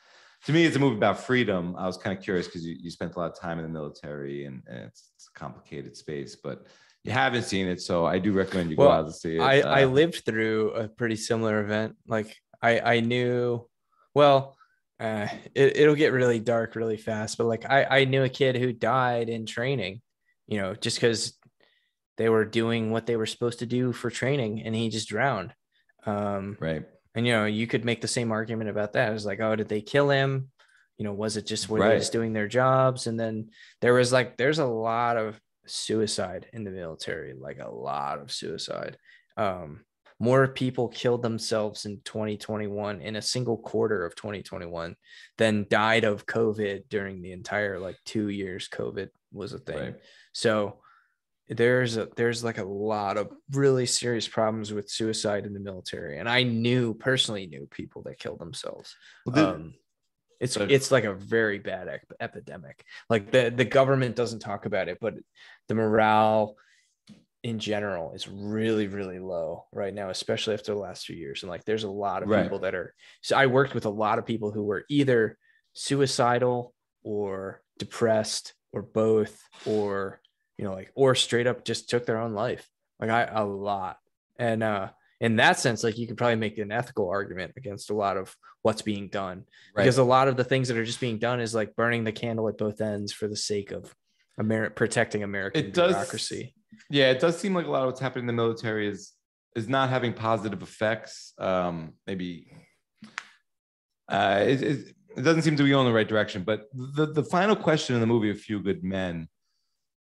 S3: To me, it's a movie about freedom. I was kind of curious because you spent a lot of time in the military, and it's a complicated space, but you haven't seen it, so I do recommend you go out to see it.
S4: I lived through a pretty similar event. Like I knew, well, it'll get really dark really fast, but like I knew a kid who died in training, you know, just because they were doing what they were supposed to do for training, and he just drowned.
S3: Right.
S4: And, you know, you could make the same argument about that. It was like, oh, did they kill him? You know, was it just, were they just doing their jobs? And then there's a lot of suicide in the military, like a lot of suicide. More people killed themselves in 2021, in a single quarter of 2021, than died of COVID during the entire, like, 2 years COVID was a thing. Right. So there's like a lot of really serious problems with suicide in the military. And I personally knew people that killed themselves. It's like a very bad epidemic. Like the government doesn't talk about it, but the morale in general is really, really low right now, especially after the last few years. And like, there's a lot of people that are, so I worked with a lot of people who were either suicidal or depressed or both, or, you know, like, or straight up just took their own life. Like a lot. And in that sense, like, you could probably make an ethical argument against a lot of what's being done, because a lot of the things that are just being done is like burning the candle at both ends for the sake of protecting American bureaucracy.
S3: Yeah, it does seem like a lot of what's happening in the military is not having positive effects. Maybe it doesn't seem to be going in the right direction. But the final question in the movie, A Few Good Men,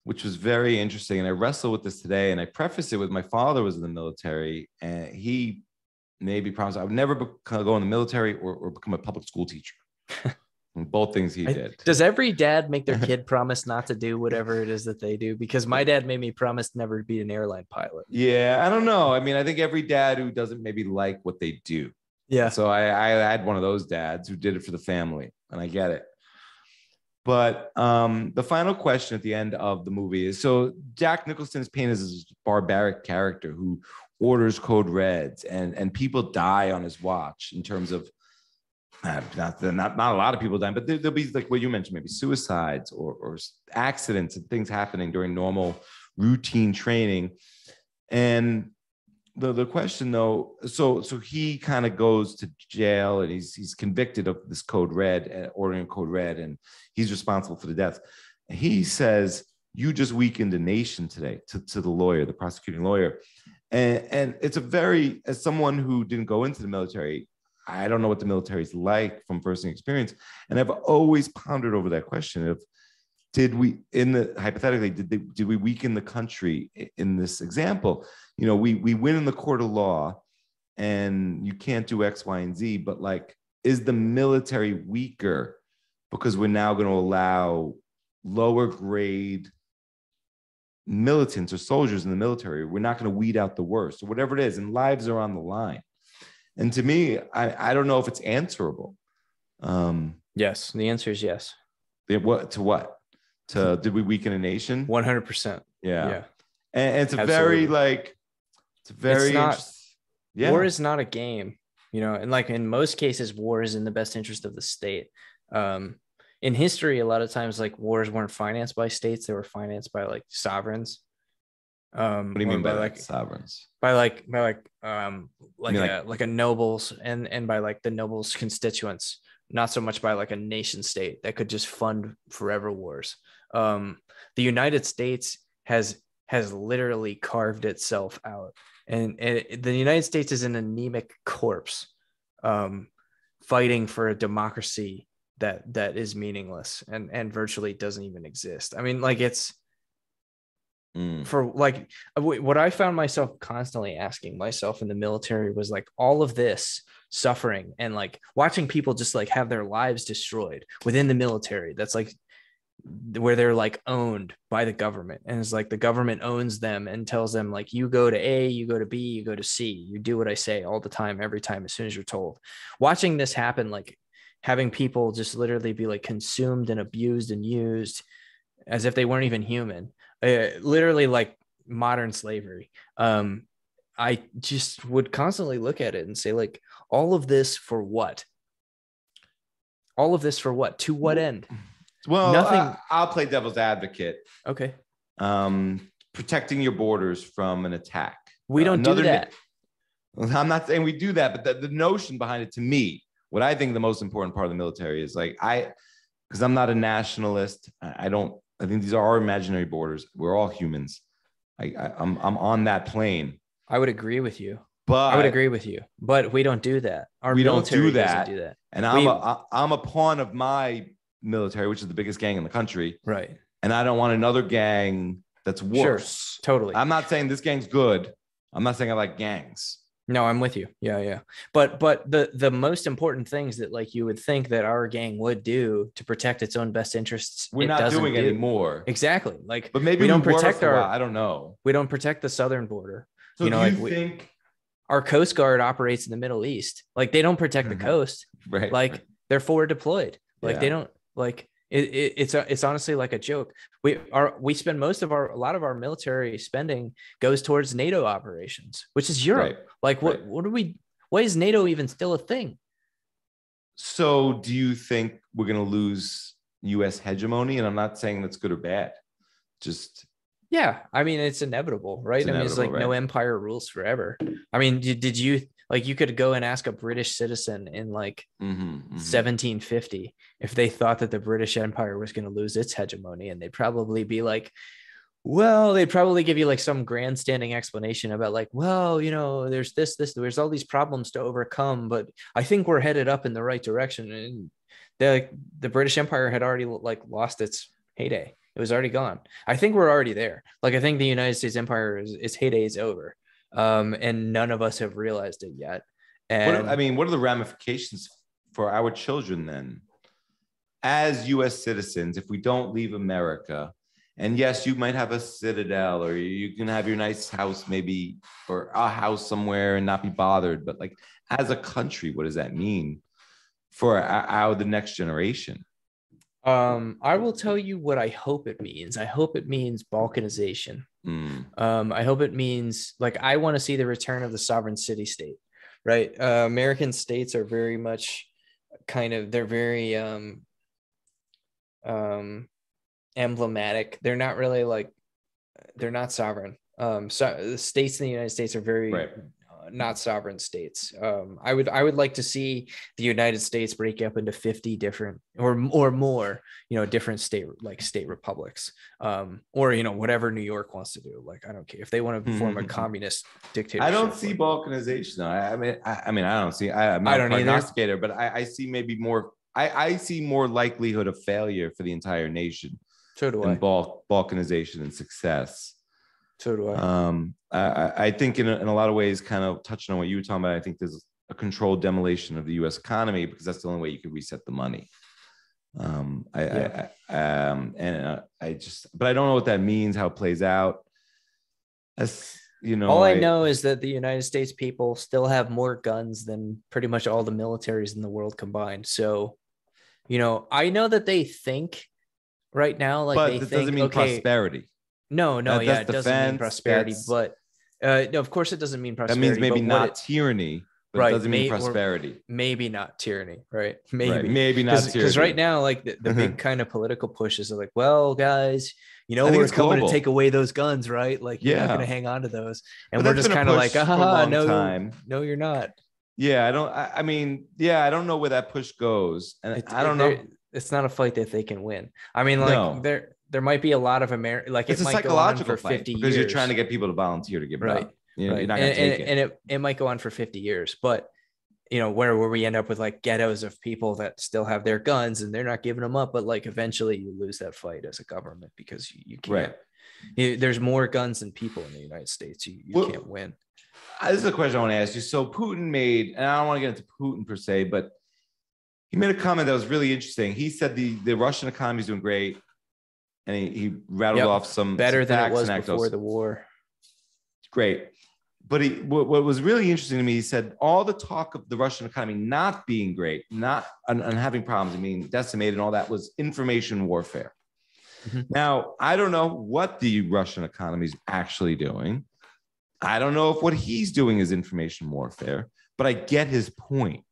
S3: which was very interesting, and I wrestled with this today, and I preface it with my father was in the military, and he maybe promised I would never go in the military or become a public school teacher. Both things he did.
S4: Does every dad make their kid promise not to do whatever it is that they do? Because my dad made me promise never to be an airline pilot.
S3: Yeah, I don't know. I mean, I think every dad who doesn't maybe like what they do.
S4: Yeah.
S3: So I had one of those dads who did it for the family, and I get it. But the final question at the end of the movie is, so Jack Nicholson is painted as this barbaric character who orders code reds, and people die on his watch in terms of, not a lot of people dying, but there'll be, like what you mentioned, maybe suicides or accidents and things happening during normal routine training. And the question though, so he kind of goes to jail, and he's convicted of this code red, ordering a code red, and he's responsible for the death. He says, "You just weakened the nation today," to the lawyer, the prosecuting lawyer. And it's a very, as someone who didn't go into the military, I don't know what the military is like from first-hand experience. And I've always pondered over that question of, did we, hypothetically, did we weaken the country in this example? You know, we win in the court of law and you can't do X, Y, and Z, but like, is the military weaker because we're now going to allow lower grade militants or soldiers in the military? We're not going to weed out the worst or whatever it is, and lives are on the line. And to me, I don't know if it's answerable.
S4: Yes, the answer is yes.
S3: What? Did we weaken a nation?
S4: 100%.
S3: Yeah. And it's a
S4: Absolutely.
S3: very, yeah.
S4: War is not a game, you know, and like in most cases, war is in the best interest of the state. In history, a lot of times like wars weren't financed by states; they were financed by like sovereigns.
S3: What do you mean by
S4: like
S3: sovereigns?
S4: Like a nobles and by like the nobles' constituents, not so much by like a nation state that could just fund forever wars. The United States has literally carved itself out, and the United States is an anemic corpse, fighting for a democracy that is meaningless and virtually doesn't even exist. I mean, like it's for like what I found myself constantly asking myself in the military was like all of this suffering and like watching people just like have their lives destroyed within the military. That's like where they're like owned by the government, and it's like the government owns them and tells them like, you go to A, you go to B, you go to C, you do what I say all the time, every time, as soon as you're told. Watching this happen, like having people just literally be like consumed and abused and used as if they weren't even human, literally like modern slavery. I just would constantly look at it and say like, all of this for what? All of this for what? To what end?
S3: Well,
S4: nothing.
S3: I'll play devil's advocate.
S4: Okay.
S3: Protecting your borders from an attack.
S4: We don't do that.
S3: I'm not saying we do that, but the notion behind it, to me, what I think the most important part of the military is like, because I'm not a nationalist. I think these are our imaginary borders. We're all humans. I'm on that plane.
S4: I would agree with you.
S3: But
S4: we don't do that.
S3: We don't do that.
S4: Doesn't do that.
S3: And I'm a pawn of my military, which is the biggest gang in the country.
S4: Right.
S3: And I don't want another gang that's worse.
S4: Sure, totally.
S3: I'm not saying this gang's good. I'm not saying I like gangs.
S4: No, I'm with you. Yeah. But the most important things that like you would think that our gang would do to protect its own best interests,
S3: we're not doing anymore.
S4: Exactly. Like,
S3: but maybe
S4: we don't protect
S3: I don't know.
S4: We don't protect the southern border.
S3: So you know, think
S4: our Coast Guard operates in the Middle East? Like they don't protect the coast.
S3: Right.
S4: Like they're forward deployed. Like they don't like. It's honestly like a joke. We spend a lot of our military spending goes towards NATO operations, which is Europe. Right. Like why is NATO even still a thing?
S3: So do you think we're going to lose US hegemony? And I'm not saying that's good or bad. Just
S4: I mean, it's inevitable, right? It's like no empire rules forever. I mean, did you like you could go and ask a British citizen in like 1750 if they thought that the British Empire was going to lose its hegemony, and they'd probably be like, well, they'd probably give you like some grandstanding explanation about like, well, you know, there's there's all these problems to overcome, but I think we're headed up in the right direction. And the British Empire had already like lost its heyday. It was already gone. I think we're already there. Like, I think the United States Empire its heyday is over. And none of us have realized it yet. And
S3: what are the ramifications for our children then? As US citizens, if we don't leave America, and yes, you might have a citadel, or you can have your nice house maybe, or a house somewhere and not be bothered. But like, as a country, what does that mean for the next generation?
S4: I will tell you what I hope it means. I hope it means balkanization. I hope it means like, I want to see the return of the sovereign city state, right? American states are very much they're very emblematic. They're not really like, they're not sovereign. So the states in the United States are very not sovereign states. I would like to see the United States break up into 50 different or more, different state republics, or whatever New York wants to do. Like, I don't care if they want to form a communist dictatorship.
S3: I don't see balkanization. I don't see. I'm not
S4: I don't
S3: a prognosticator, but I see maybe more. I see more likelihood of failure for the entire nation.
S4: So do I.
S3: And balkanization and success.
S4: So do I.
S3: I think in a lot of ways, kind of touching on what you were talking about, I think there's a controlled demolition of the U.S. economy because that's the only way you can reset the money. But I don't know what that means, how it plays out.
S4: All I know is that the United States people still have more guns than pretty much all the militaries in the world combined. So, I know that they think right now, like,
S3: but it doesn't mean prosperity.
S4: No, it doesn't mean prosperity, but no, of course it doesn't mean prosperity.
S3: That means maybe not tyranny, but it doesn't mean prosperity.
S4: Maybe not tyranny, right?
S3: Maybe not tyranny. Because
S4: right now, like the big kind of political pushes are like, well, guys, we're coming to take away those guns, right? Like, you're not going to hang on to those, and we're just kind of like, no, you're not.
S3: Yeah, I don't know where that push goes, and I don't know.
S4: It's not a fight that they can win. I mean, like there might be a lot of
S3: it's
S4: it might go on for 50 years
S3: because you're trying to get people to volunteer to give it up. You're not going to take it.
S4: And it might go on for 50 years, but where we end up with like ghettos of people that still have their guns and they're not giving them up, but like eventually you lose that fight as a government because you can't. There's more guns than people in the United States. You can't win.
S3: This is a question I want to ask you. So Putin made, and I don't want to get into Putin per se, but he made a comment that was really interesting. He said the Russian economy is doing great. And he rattled off some
S4: better
S3: than
S4: it was before the war.
S3: Great. But what was really interesting to me, he said all the talk of the Russian economy not being great, not and having problems, decimated and all that was information warfare. Mm-hmm. Now, I don't know what the Russian economy is actually doing. I don't know if what he's doing is information warfare, but I get his point.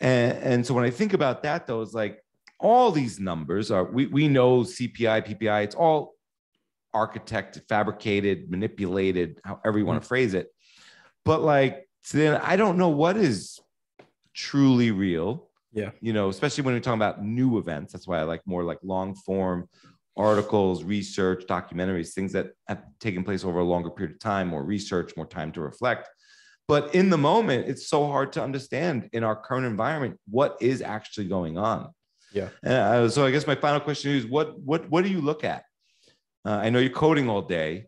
S3: And so when I think about that, though, it's like, all these numbers are, we know CPI, PPI, it's all architected, fabricated, manipulated, however you want to phrase it. But so then I don't know what is truly real.
S4: Yeah.
S3: Especially when we're talking about new events. That's why I like more like long form articles, research, documentaries, things that have taken place over a longer period of time, more research, more time to reflect. But in the moment, it's so hard to understand in our current environment what is actually going on. Yeah. So I guess my final question is, what do you look at? I know you're coding all day,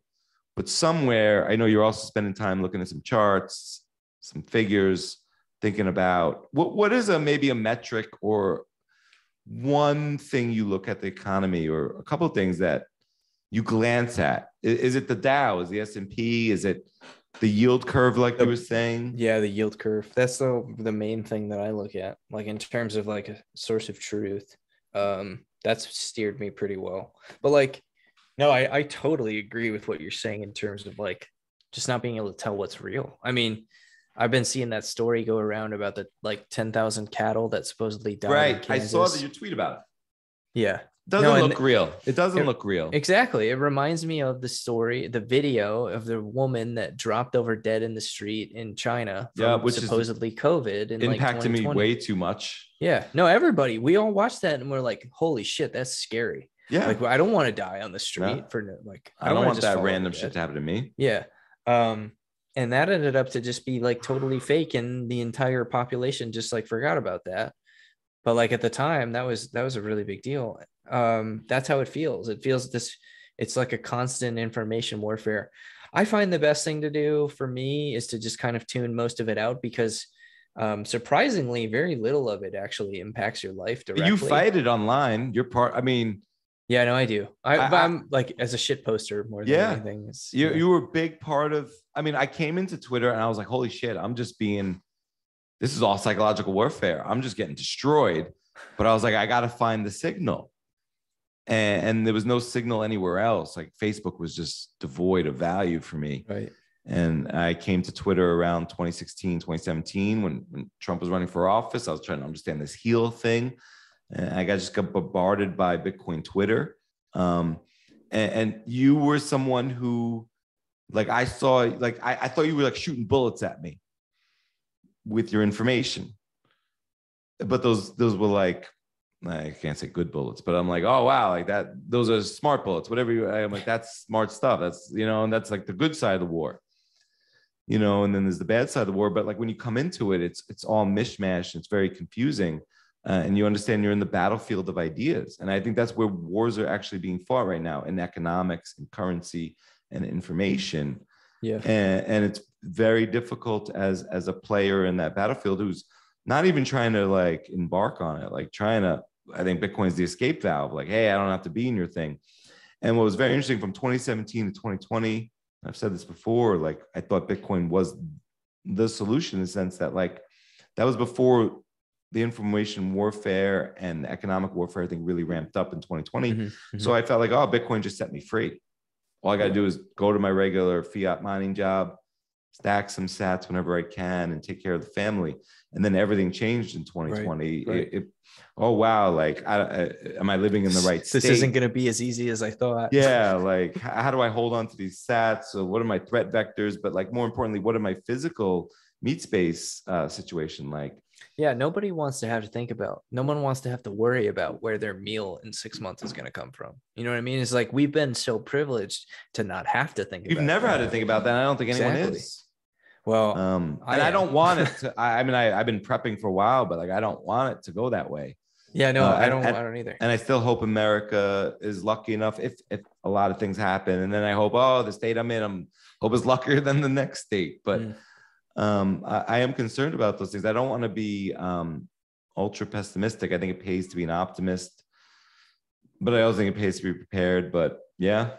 S3: but somewhere I know you're also spending time looking at some charts, some figures, thinking about what is maybe a metric or one thing you look at the economy or a couple of things that you glance at. Is it the Dow? Is the S&P? Is it the yield curve, like you were saying?
S4: Yeah, the yield curve. That's the main thing that I look at, like in terms of like a source of truth. That's steered me pretty well. But no, I totally agree with what you're saying in terms of like just not being able to tell what's real. I've been seeing that story go around about the 10,000 cattle that supposably died.
S3: Right. I saw that you tweet about it.
S4: Yeah.
S3: Doesn't look real. It doesn't look real.
S4: Exactly. It reminds me of the video of the woman that dropped over dead in the street in China. Which supposedly COVID. And
S3: impacted me way too much.
S4: Yeah. No, everybody. We all watched that and we're like, holy shit, that's scary.
S3: Yeah.
S4: I don't want to die on the street
S3: I don't want that random shit to happen to me.
S4: Yeah. And that ended up to just be like totally fake, and the entire population just like forgot about that. But like at the time, that was a really big deal. That's how it feels. It feels it's like a constant information warfare. I find the best thing to do for me is to just kind of tune most of it out, because surprisingly, very little of it actually impacts your life directly.
S3: You fight it online. You're part.
S4: Yeah, no, I do. I'm like as a shit poster more than anything.
S3: You were a big part of. I came into Twitter and I was like, holy shit, this is all psychological warfare. I'm just getting destroyed. But I was like, I got to find the signal. And there was no signal anywhere else. Like Facebook was just devoid of value for me.
S4: Right.
S3: And I came to Twitter around 2016, 2017, when Trump was running for office. I was trying to understand this heel thing. And I just got bombarded by Bitcoin Twitter. And you were someone who Like I saw, like I thought you were like shooting bullets at me with your information, but those were like, I can't say good bullets, but I'm like, oh wow, like that, those are smart bullets, whatever you. I'm like, that's smart stuff. That's, you know, and that's like the good side of the war, you know, and then there's the bad side of the war. But like when you come into it, it's all mishmash. It's very confusing, and you understand you're in the battlefield of ideas. And I think that's where wars are actually being fought right now, in economics and currency and information.
S4: Yeah.
S3: And it's very difficult as a player in that battlefield who's not even trying to like embark on it, like trying to, I think Bitcoin's the escape valve. Like, hey, I don't have to be in your thing. And what was very interesting from 2017 to 2020, I've said this before, like I thought Bitcoin was the solution in the sense that like that was before the information warfare and economic warfare, I think, really ramped up in 2020.
S4: Mm-hmm, mm-hmm.
S3: So I felt like, oh, Bitcoin just set me free. All I got to do is go to my regular fiat mining job, stack some sats whenever I can, and take care of the family. And then everything changed in 2020. Right. Oh, wow. Like, am I living in the right state?
S4: This isn't going to be as easy as I thought.
S3: Yeah. Like, how do I hold on to these sats? So what are my threat vectors? But like, more importantly, what are my physical meat space situation like?
S4: Yeah, nobody wants to have to think about, no one wants to have to worry about where their meal in 6 months is going to come from. You know what I mean? It's like we've been so privileged to not have to think about it.
S3: You've never had to think about that. I don't think anyone is.
S4: Well,
S3: and I don't want it to, I mean, I've been prepping for a while, but like, I don't want it to go that way.
S4: Yeah, no, I don't either.
S3: And I still hope America is lucky enough if a lot of things happen. And then I hope, oh, the state I'm in, hope is luckier than the next state. But I am concerned about those things. I don't want to be ultra pessimistic. I think it pays to be an optimist, but I also think it pays to be prepared. But yeah,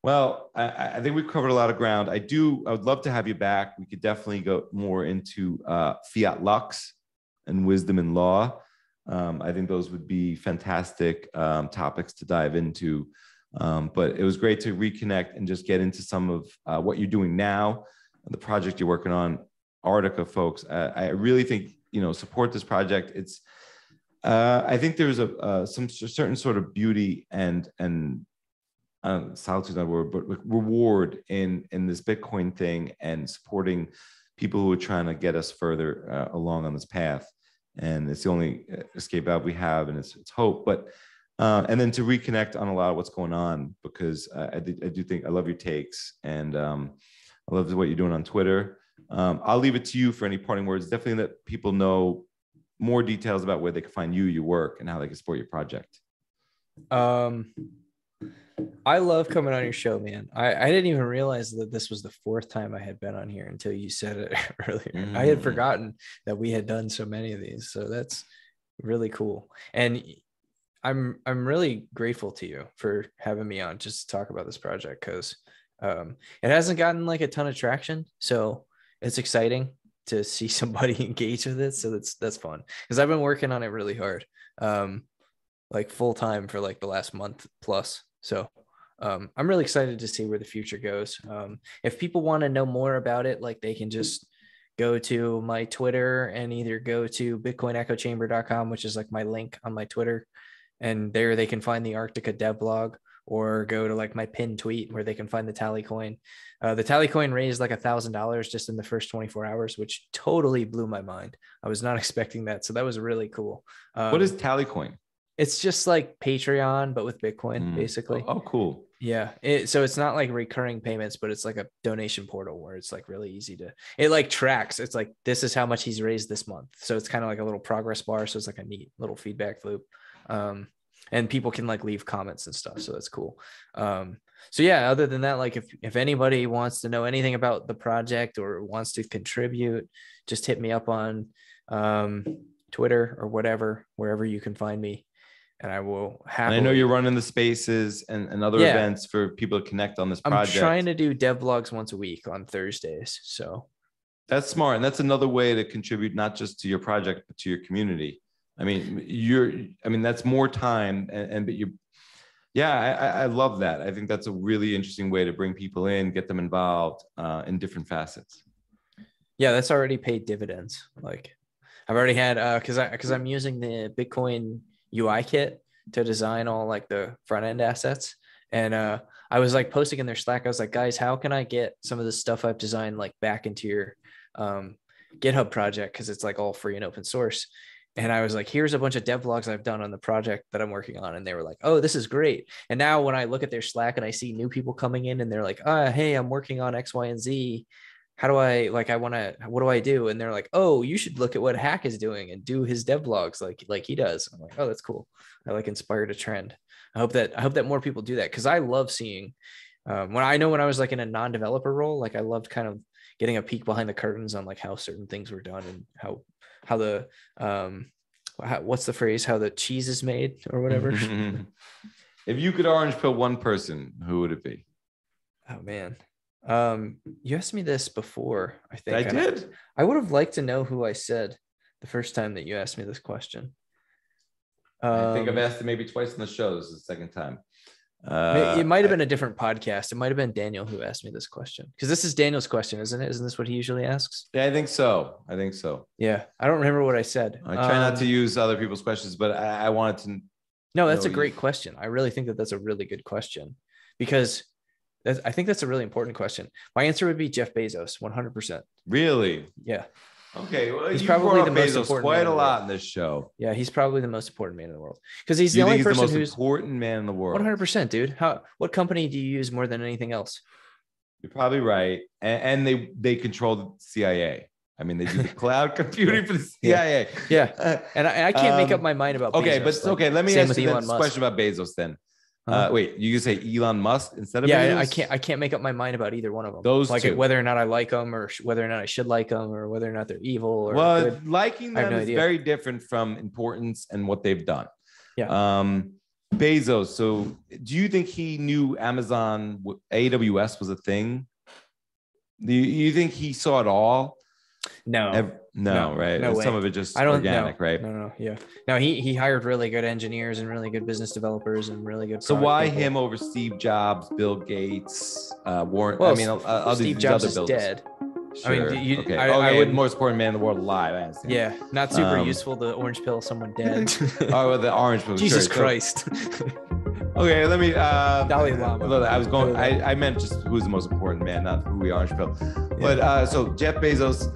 S3: well, I think we've covered a lot of ground. I would love to have you back. We could definitely go more into fiat lux and wisdom and law. I think those would be fantastic topics to dive into. But it was great to reconnect and just get into some of what you're doing now, the project you're working on, Arctica, folks. I really think, support this project. It's, I think there's some certain sort of beauty and solitude, not a word, but reward in this Bitcoin thing and supporting people who are trying to get us further along on this path. And it's the only escape valve we have, and it's hope. But and then to reconnect on a lot of what's going on, because I do think I love your takes, and I love what you're doing on Twitter. I'll leave it to you for any parting words. Definitely let people know more details about where they can find you, your work, and how they can support your project.
S4: I love coming on your show, man. I didn't even realize that this was the 4th time I had been on here until you said it earlier. I had forgotten that we had done so many of these. So that's really cool. And I'm really grateful to you for having me on just to talk about this project, because it hasn't gotten like a ton of traction. So it's exciting to see somebody engage with it. So that's fun, because I've been working on it really hard, like full time for like the last month plus. So I'm really excited to see where the future goes. If people want to know more about it, like they can just go to my Twitter and either go to bitcoinechochamber.com, which is like my link on my Twitter, and there they can find the Arctica dev blog, or go to like my pinned tweet where they can find the tally coin. The tally coin raised like $1,000 just in the first 24 hours, which totally blew my mind. I was not expecting that. So that was really cool.
S3: What is tally coin?
S4: It's just like Patreon, but with Bitcoin, basically.
S3: Oh, cool.
S4: Yeah. So it's not like recurring payments, but it's like a donation portal where it's like really easy to, it like tracks. It's like, this is how much he's raised this month. So it's kind of like a little progress bar. So it's like a neat little feedback loop. And people can like leave comments and stuff. So that's cool. So yeah, other than that, like if anybody wants to know anything about the project or wants to contribute, just hit me up on Twitter or whatever, wherever you can find me. And I will happily.
S3: And I know you're running the spaces and other events for people to connect on this project.
S4: I'm trying to do dev vlogs once a week on Thursdays. So
S3: that's smart. And that's another way to contribute, not just to your project, but to your community. I mean, that's more time I love that. I think that's a really interesting way to bring people in, get them involved in different facets.
S4: Yeah, that's already paid dividends. Like I've already had, cause I'm using the Bitcoin UI kit to design all like the front end assets. And I was like posting in their Slack. I was like, guys, how can I get some of the stuff I've designed like back into your GitHub project? Cause it's like all free and open source. And I was like, here's a bunch of devlogs I've done on the project that I'm working on. And they were like, oh, this is great. And now when I look at their Slack and I see new people coming in and they're like, hey, I'm working on X, Y, and Z. How do I what do I do? And they're like, oh, you should look at what Hack is doing and do his devlogs like he does. I'm like, oh, that's cool. I like inspired a trend. I hope that more people do that. Cause I love seeing when I was like in a non-developer role, like I loved kind of getting a peek behind the curtains on like how certain things were done and how the what's the phrase, how the cheese is made or whatever.
S3: If you could orange pill one person, who would it be?
S4: Oh man, you asked me this before. I think
S3: I did.
S4: I would have liked to know who I said the first time that you asked me this question.
S3: I think I've asked it maybe twice in the show. This is the second time.
S4: It might have been a different podcast. It might have been Daniel who asked me this question, because this is Daniel's question, isn't it? Isn't this what he usually asks?
S3: Yeah, I think so.
S4: Yeah, I don't remember what I said.
S3: I try not to use other people's questions, but I wanted to.
S4: No, that's a great question. I really think that that's a really good question, because I think that's a really important question. My answer would be Jeff Bezos, 100%.
S3: Really?
S4: Yeah.
S3: Okay, well,
S4: he's
S3: you
S4: probably the most
S3: Bezos
S4: important
S3: quite
S4: man
S3: a
S4: in the
S3: lot
S4: world.
S3: in this show.
S4: Yeah, he's probably the most important man in the world, because he's
S3: You
S4: the
S3: think
S4: only
S3: he's the
S4: person
S3: most
S4: who's
S3: important man in the world.
S4: 100%, dude. What company do you use more than anything else?
S3: You're probably right, and they control the CIA. I mean, they do the cloud computing for the CIA.
S4: Yeah, and I can't make up my mind about.
S3: Okay,
S4: Bezos,
S3: but okay, let me ask you this
S4: Musk.
S3: question about Bezos then. Wait, you can say Elon Musk instead of Bezos?
S4: I can't make up my mind about either one of them.
S3: Those
S4: like
S3: two.
S4: whether or not I like them, or whether or not I should like them, or whether or not they're evil. Or
S3: well,
S4: good.
S3: liking
S4: I have
S3: them
S4: no
S3: is
S4: idea.
S3: very different from importance and what they've done.
S4: Yeah.
S3: Bezos. So, do you think he knew Amazon AWS was a thing? Do you think he saw it all?
S4: No.
S3: No, right?
S4: No way.
S3: Some of it just
S4: I don't
S3: organic,
S4: know.
S3: right?
S4: No, yeah. No, he hired really good engineers and really good business developers and really good.
S3: So
S4: product
S3: why
S4: people.
S3: him over Steve Jobs, Bill Gates, Warren?
S4: Well,
S3: I mean, all
S4: Steve
S3: these
S4: Jobs
S3: other
S4: is
S3: builders.
S4: dead.
S3: Sure.
S4: I mean,
S3: okay.
S4: I would.
S3: Most important man in the world alive. I understand.
S4: Yeah, not super useful. The orange pill, someone dead.
S3: Oh, well, the orange pill.
S4: Jesus
S3: sure.
S4: Christ.
S3: Okay, let me.
S4: Dalai Lama.
S3: I was going. I meant just who's the most important man, not who we orange pill. But so Jeff Bezos.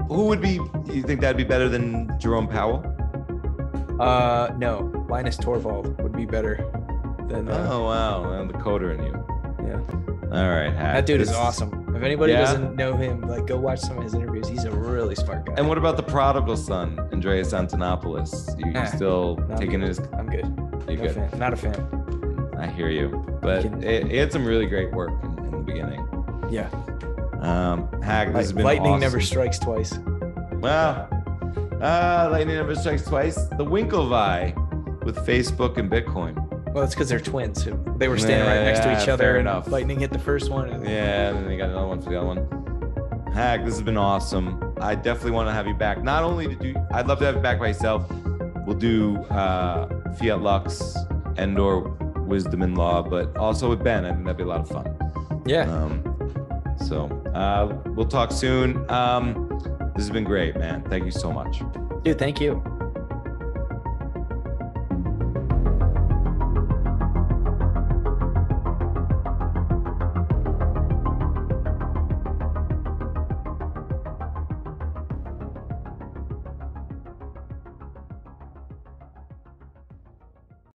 S3: Who would be? You think that'd be better than Jerome Powell?
S4: No. Linus Torvald would be better than.
S3: Oh wow, I'm the coder in you.
S4: Yeah.
S3: All right, Hack.
S4: That dude is awesome. If anybody doesn't know him, like go watch some of his interviews. He's a really smart guy.
S3: And what about the prodigal son, Andreas Antonopoulos? You still taking his?
S4: I'm good.
S3: You're good.
S4: Fan. Not a fan.
S3: I hear you, but he had some really great work in the beginning.
S4: Yeah.
S3: Hack, this has been
S4: lightning
S3: awesome.
S4: never strikes twice.
S3: Well, lightning never strikes twice. The Winklevi with Facebook and Bitcoin.
S4: Well, it's because they're twins. They were standing right next to each other.
S3: Fair
S4: and
S3: enough.
S4: Lightning hit the first one. And
S3: and then they got another one for the other one. Hack, this has been awesome. I definitely want to have you back. Not only I'd love to have you back by yourself. We'll do Fiat Lux and or Wisdom and Law, but also with Ben. I think that'd be a lot of fun.
S4: Yeah.
S3: So we'll talk soon. This has been great, man. Thank you so much.
S4: Dude, thank you.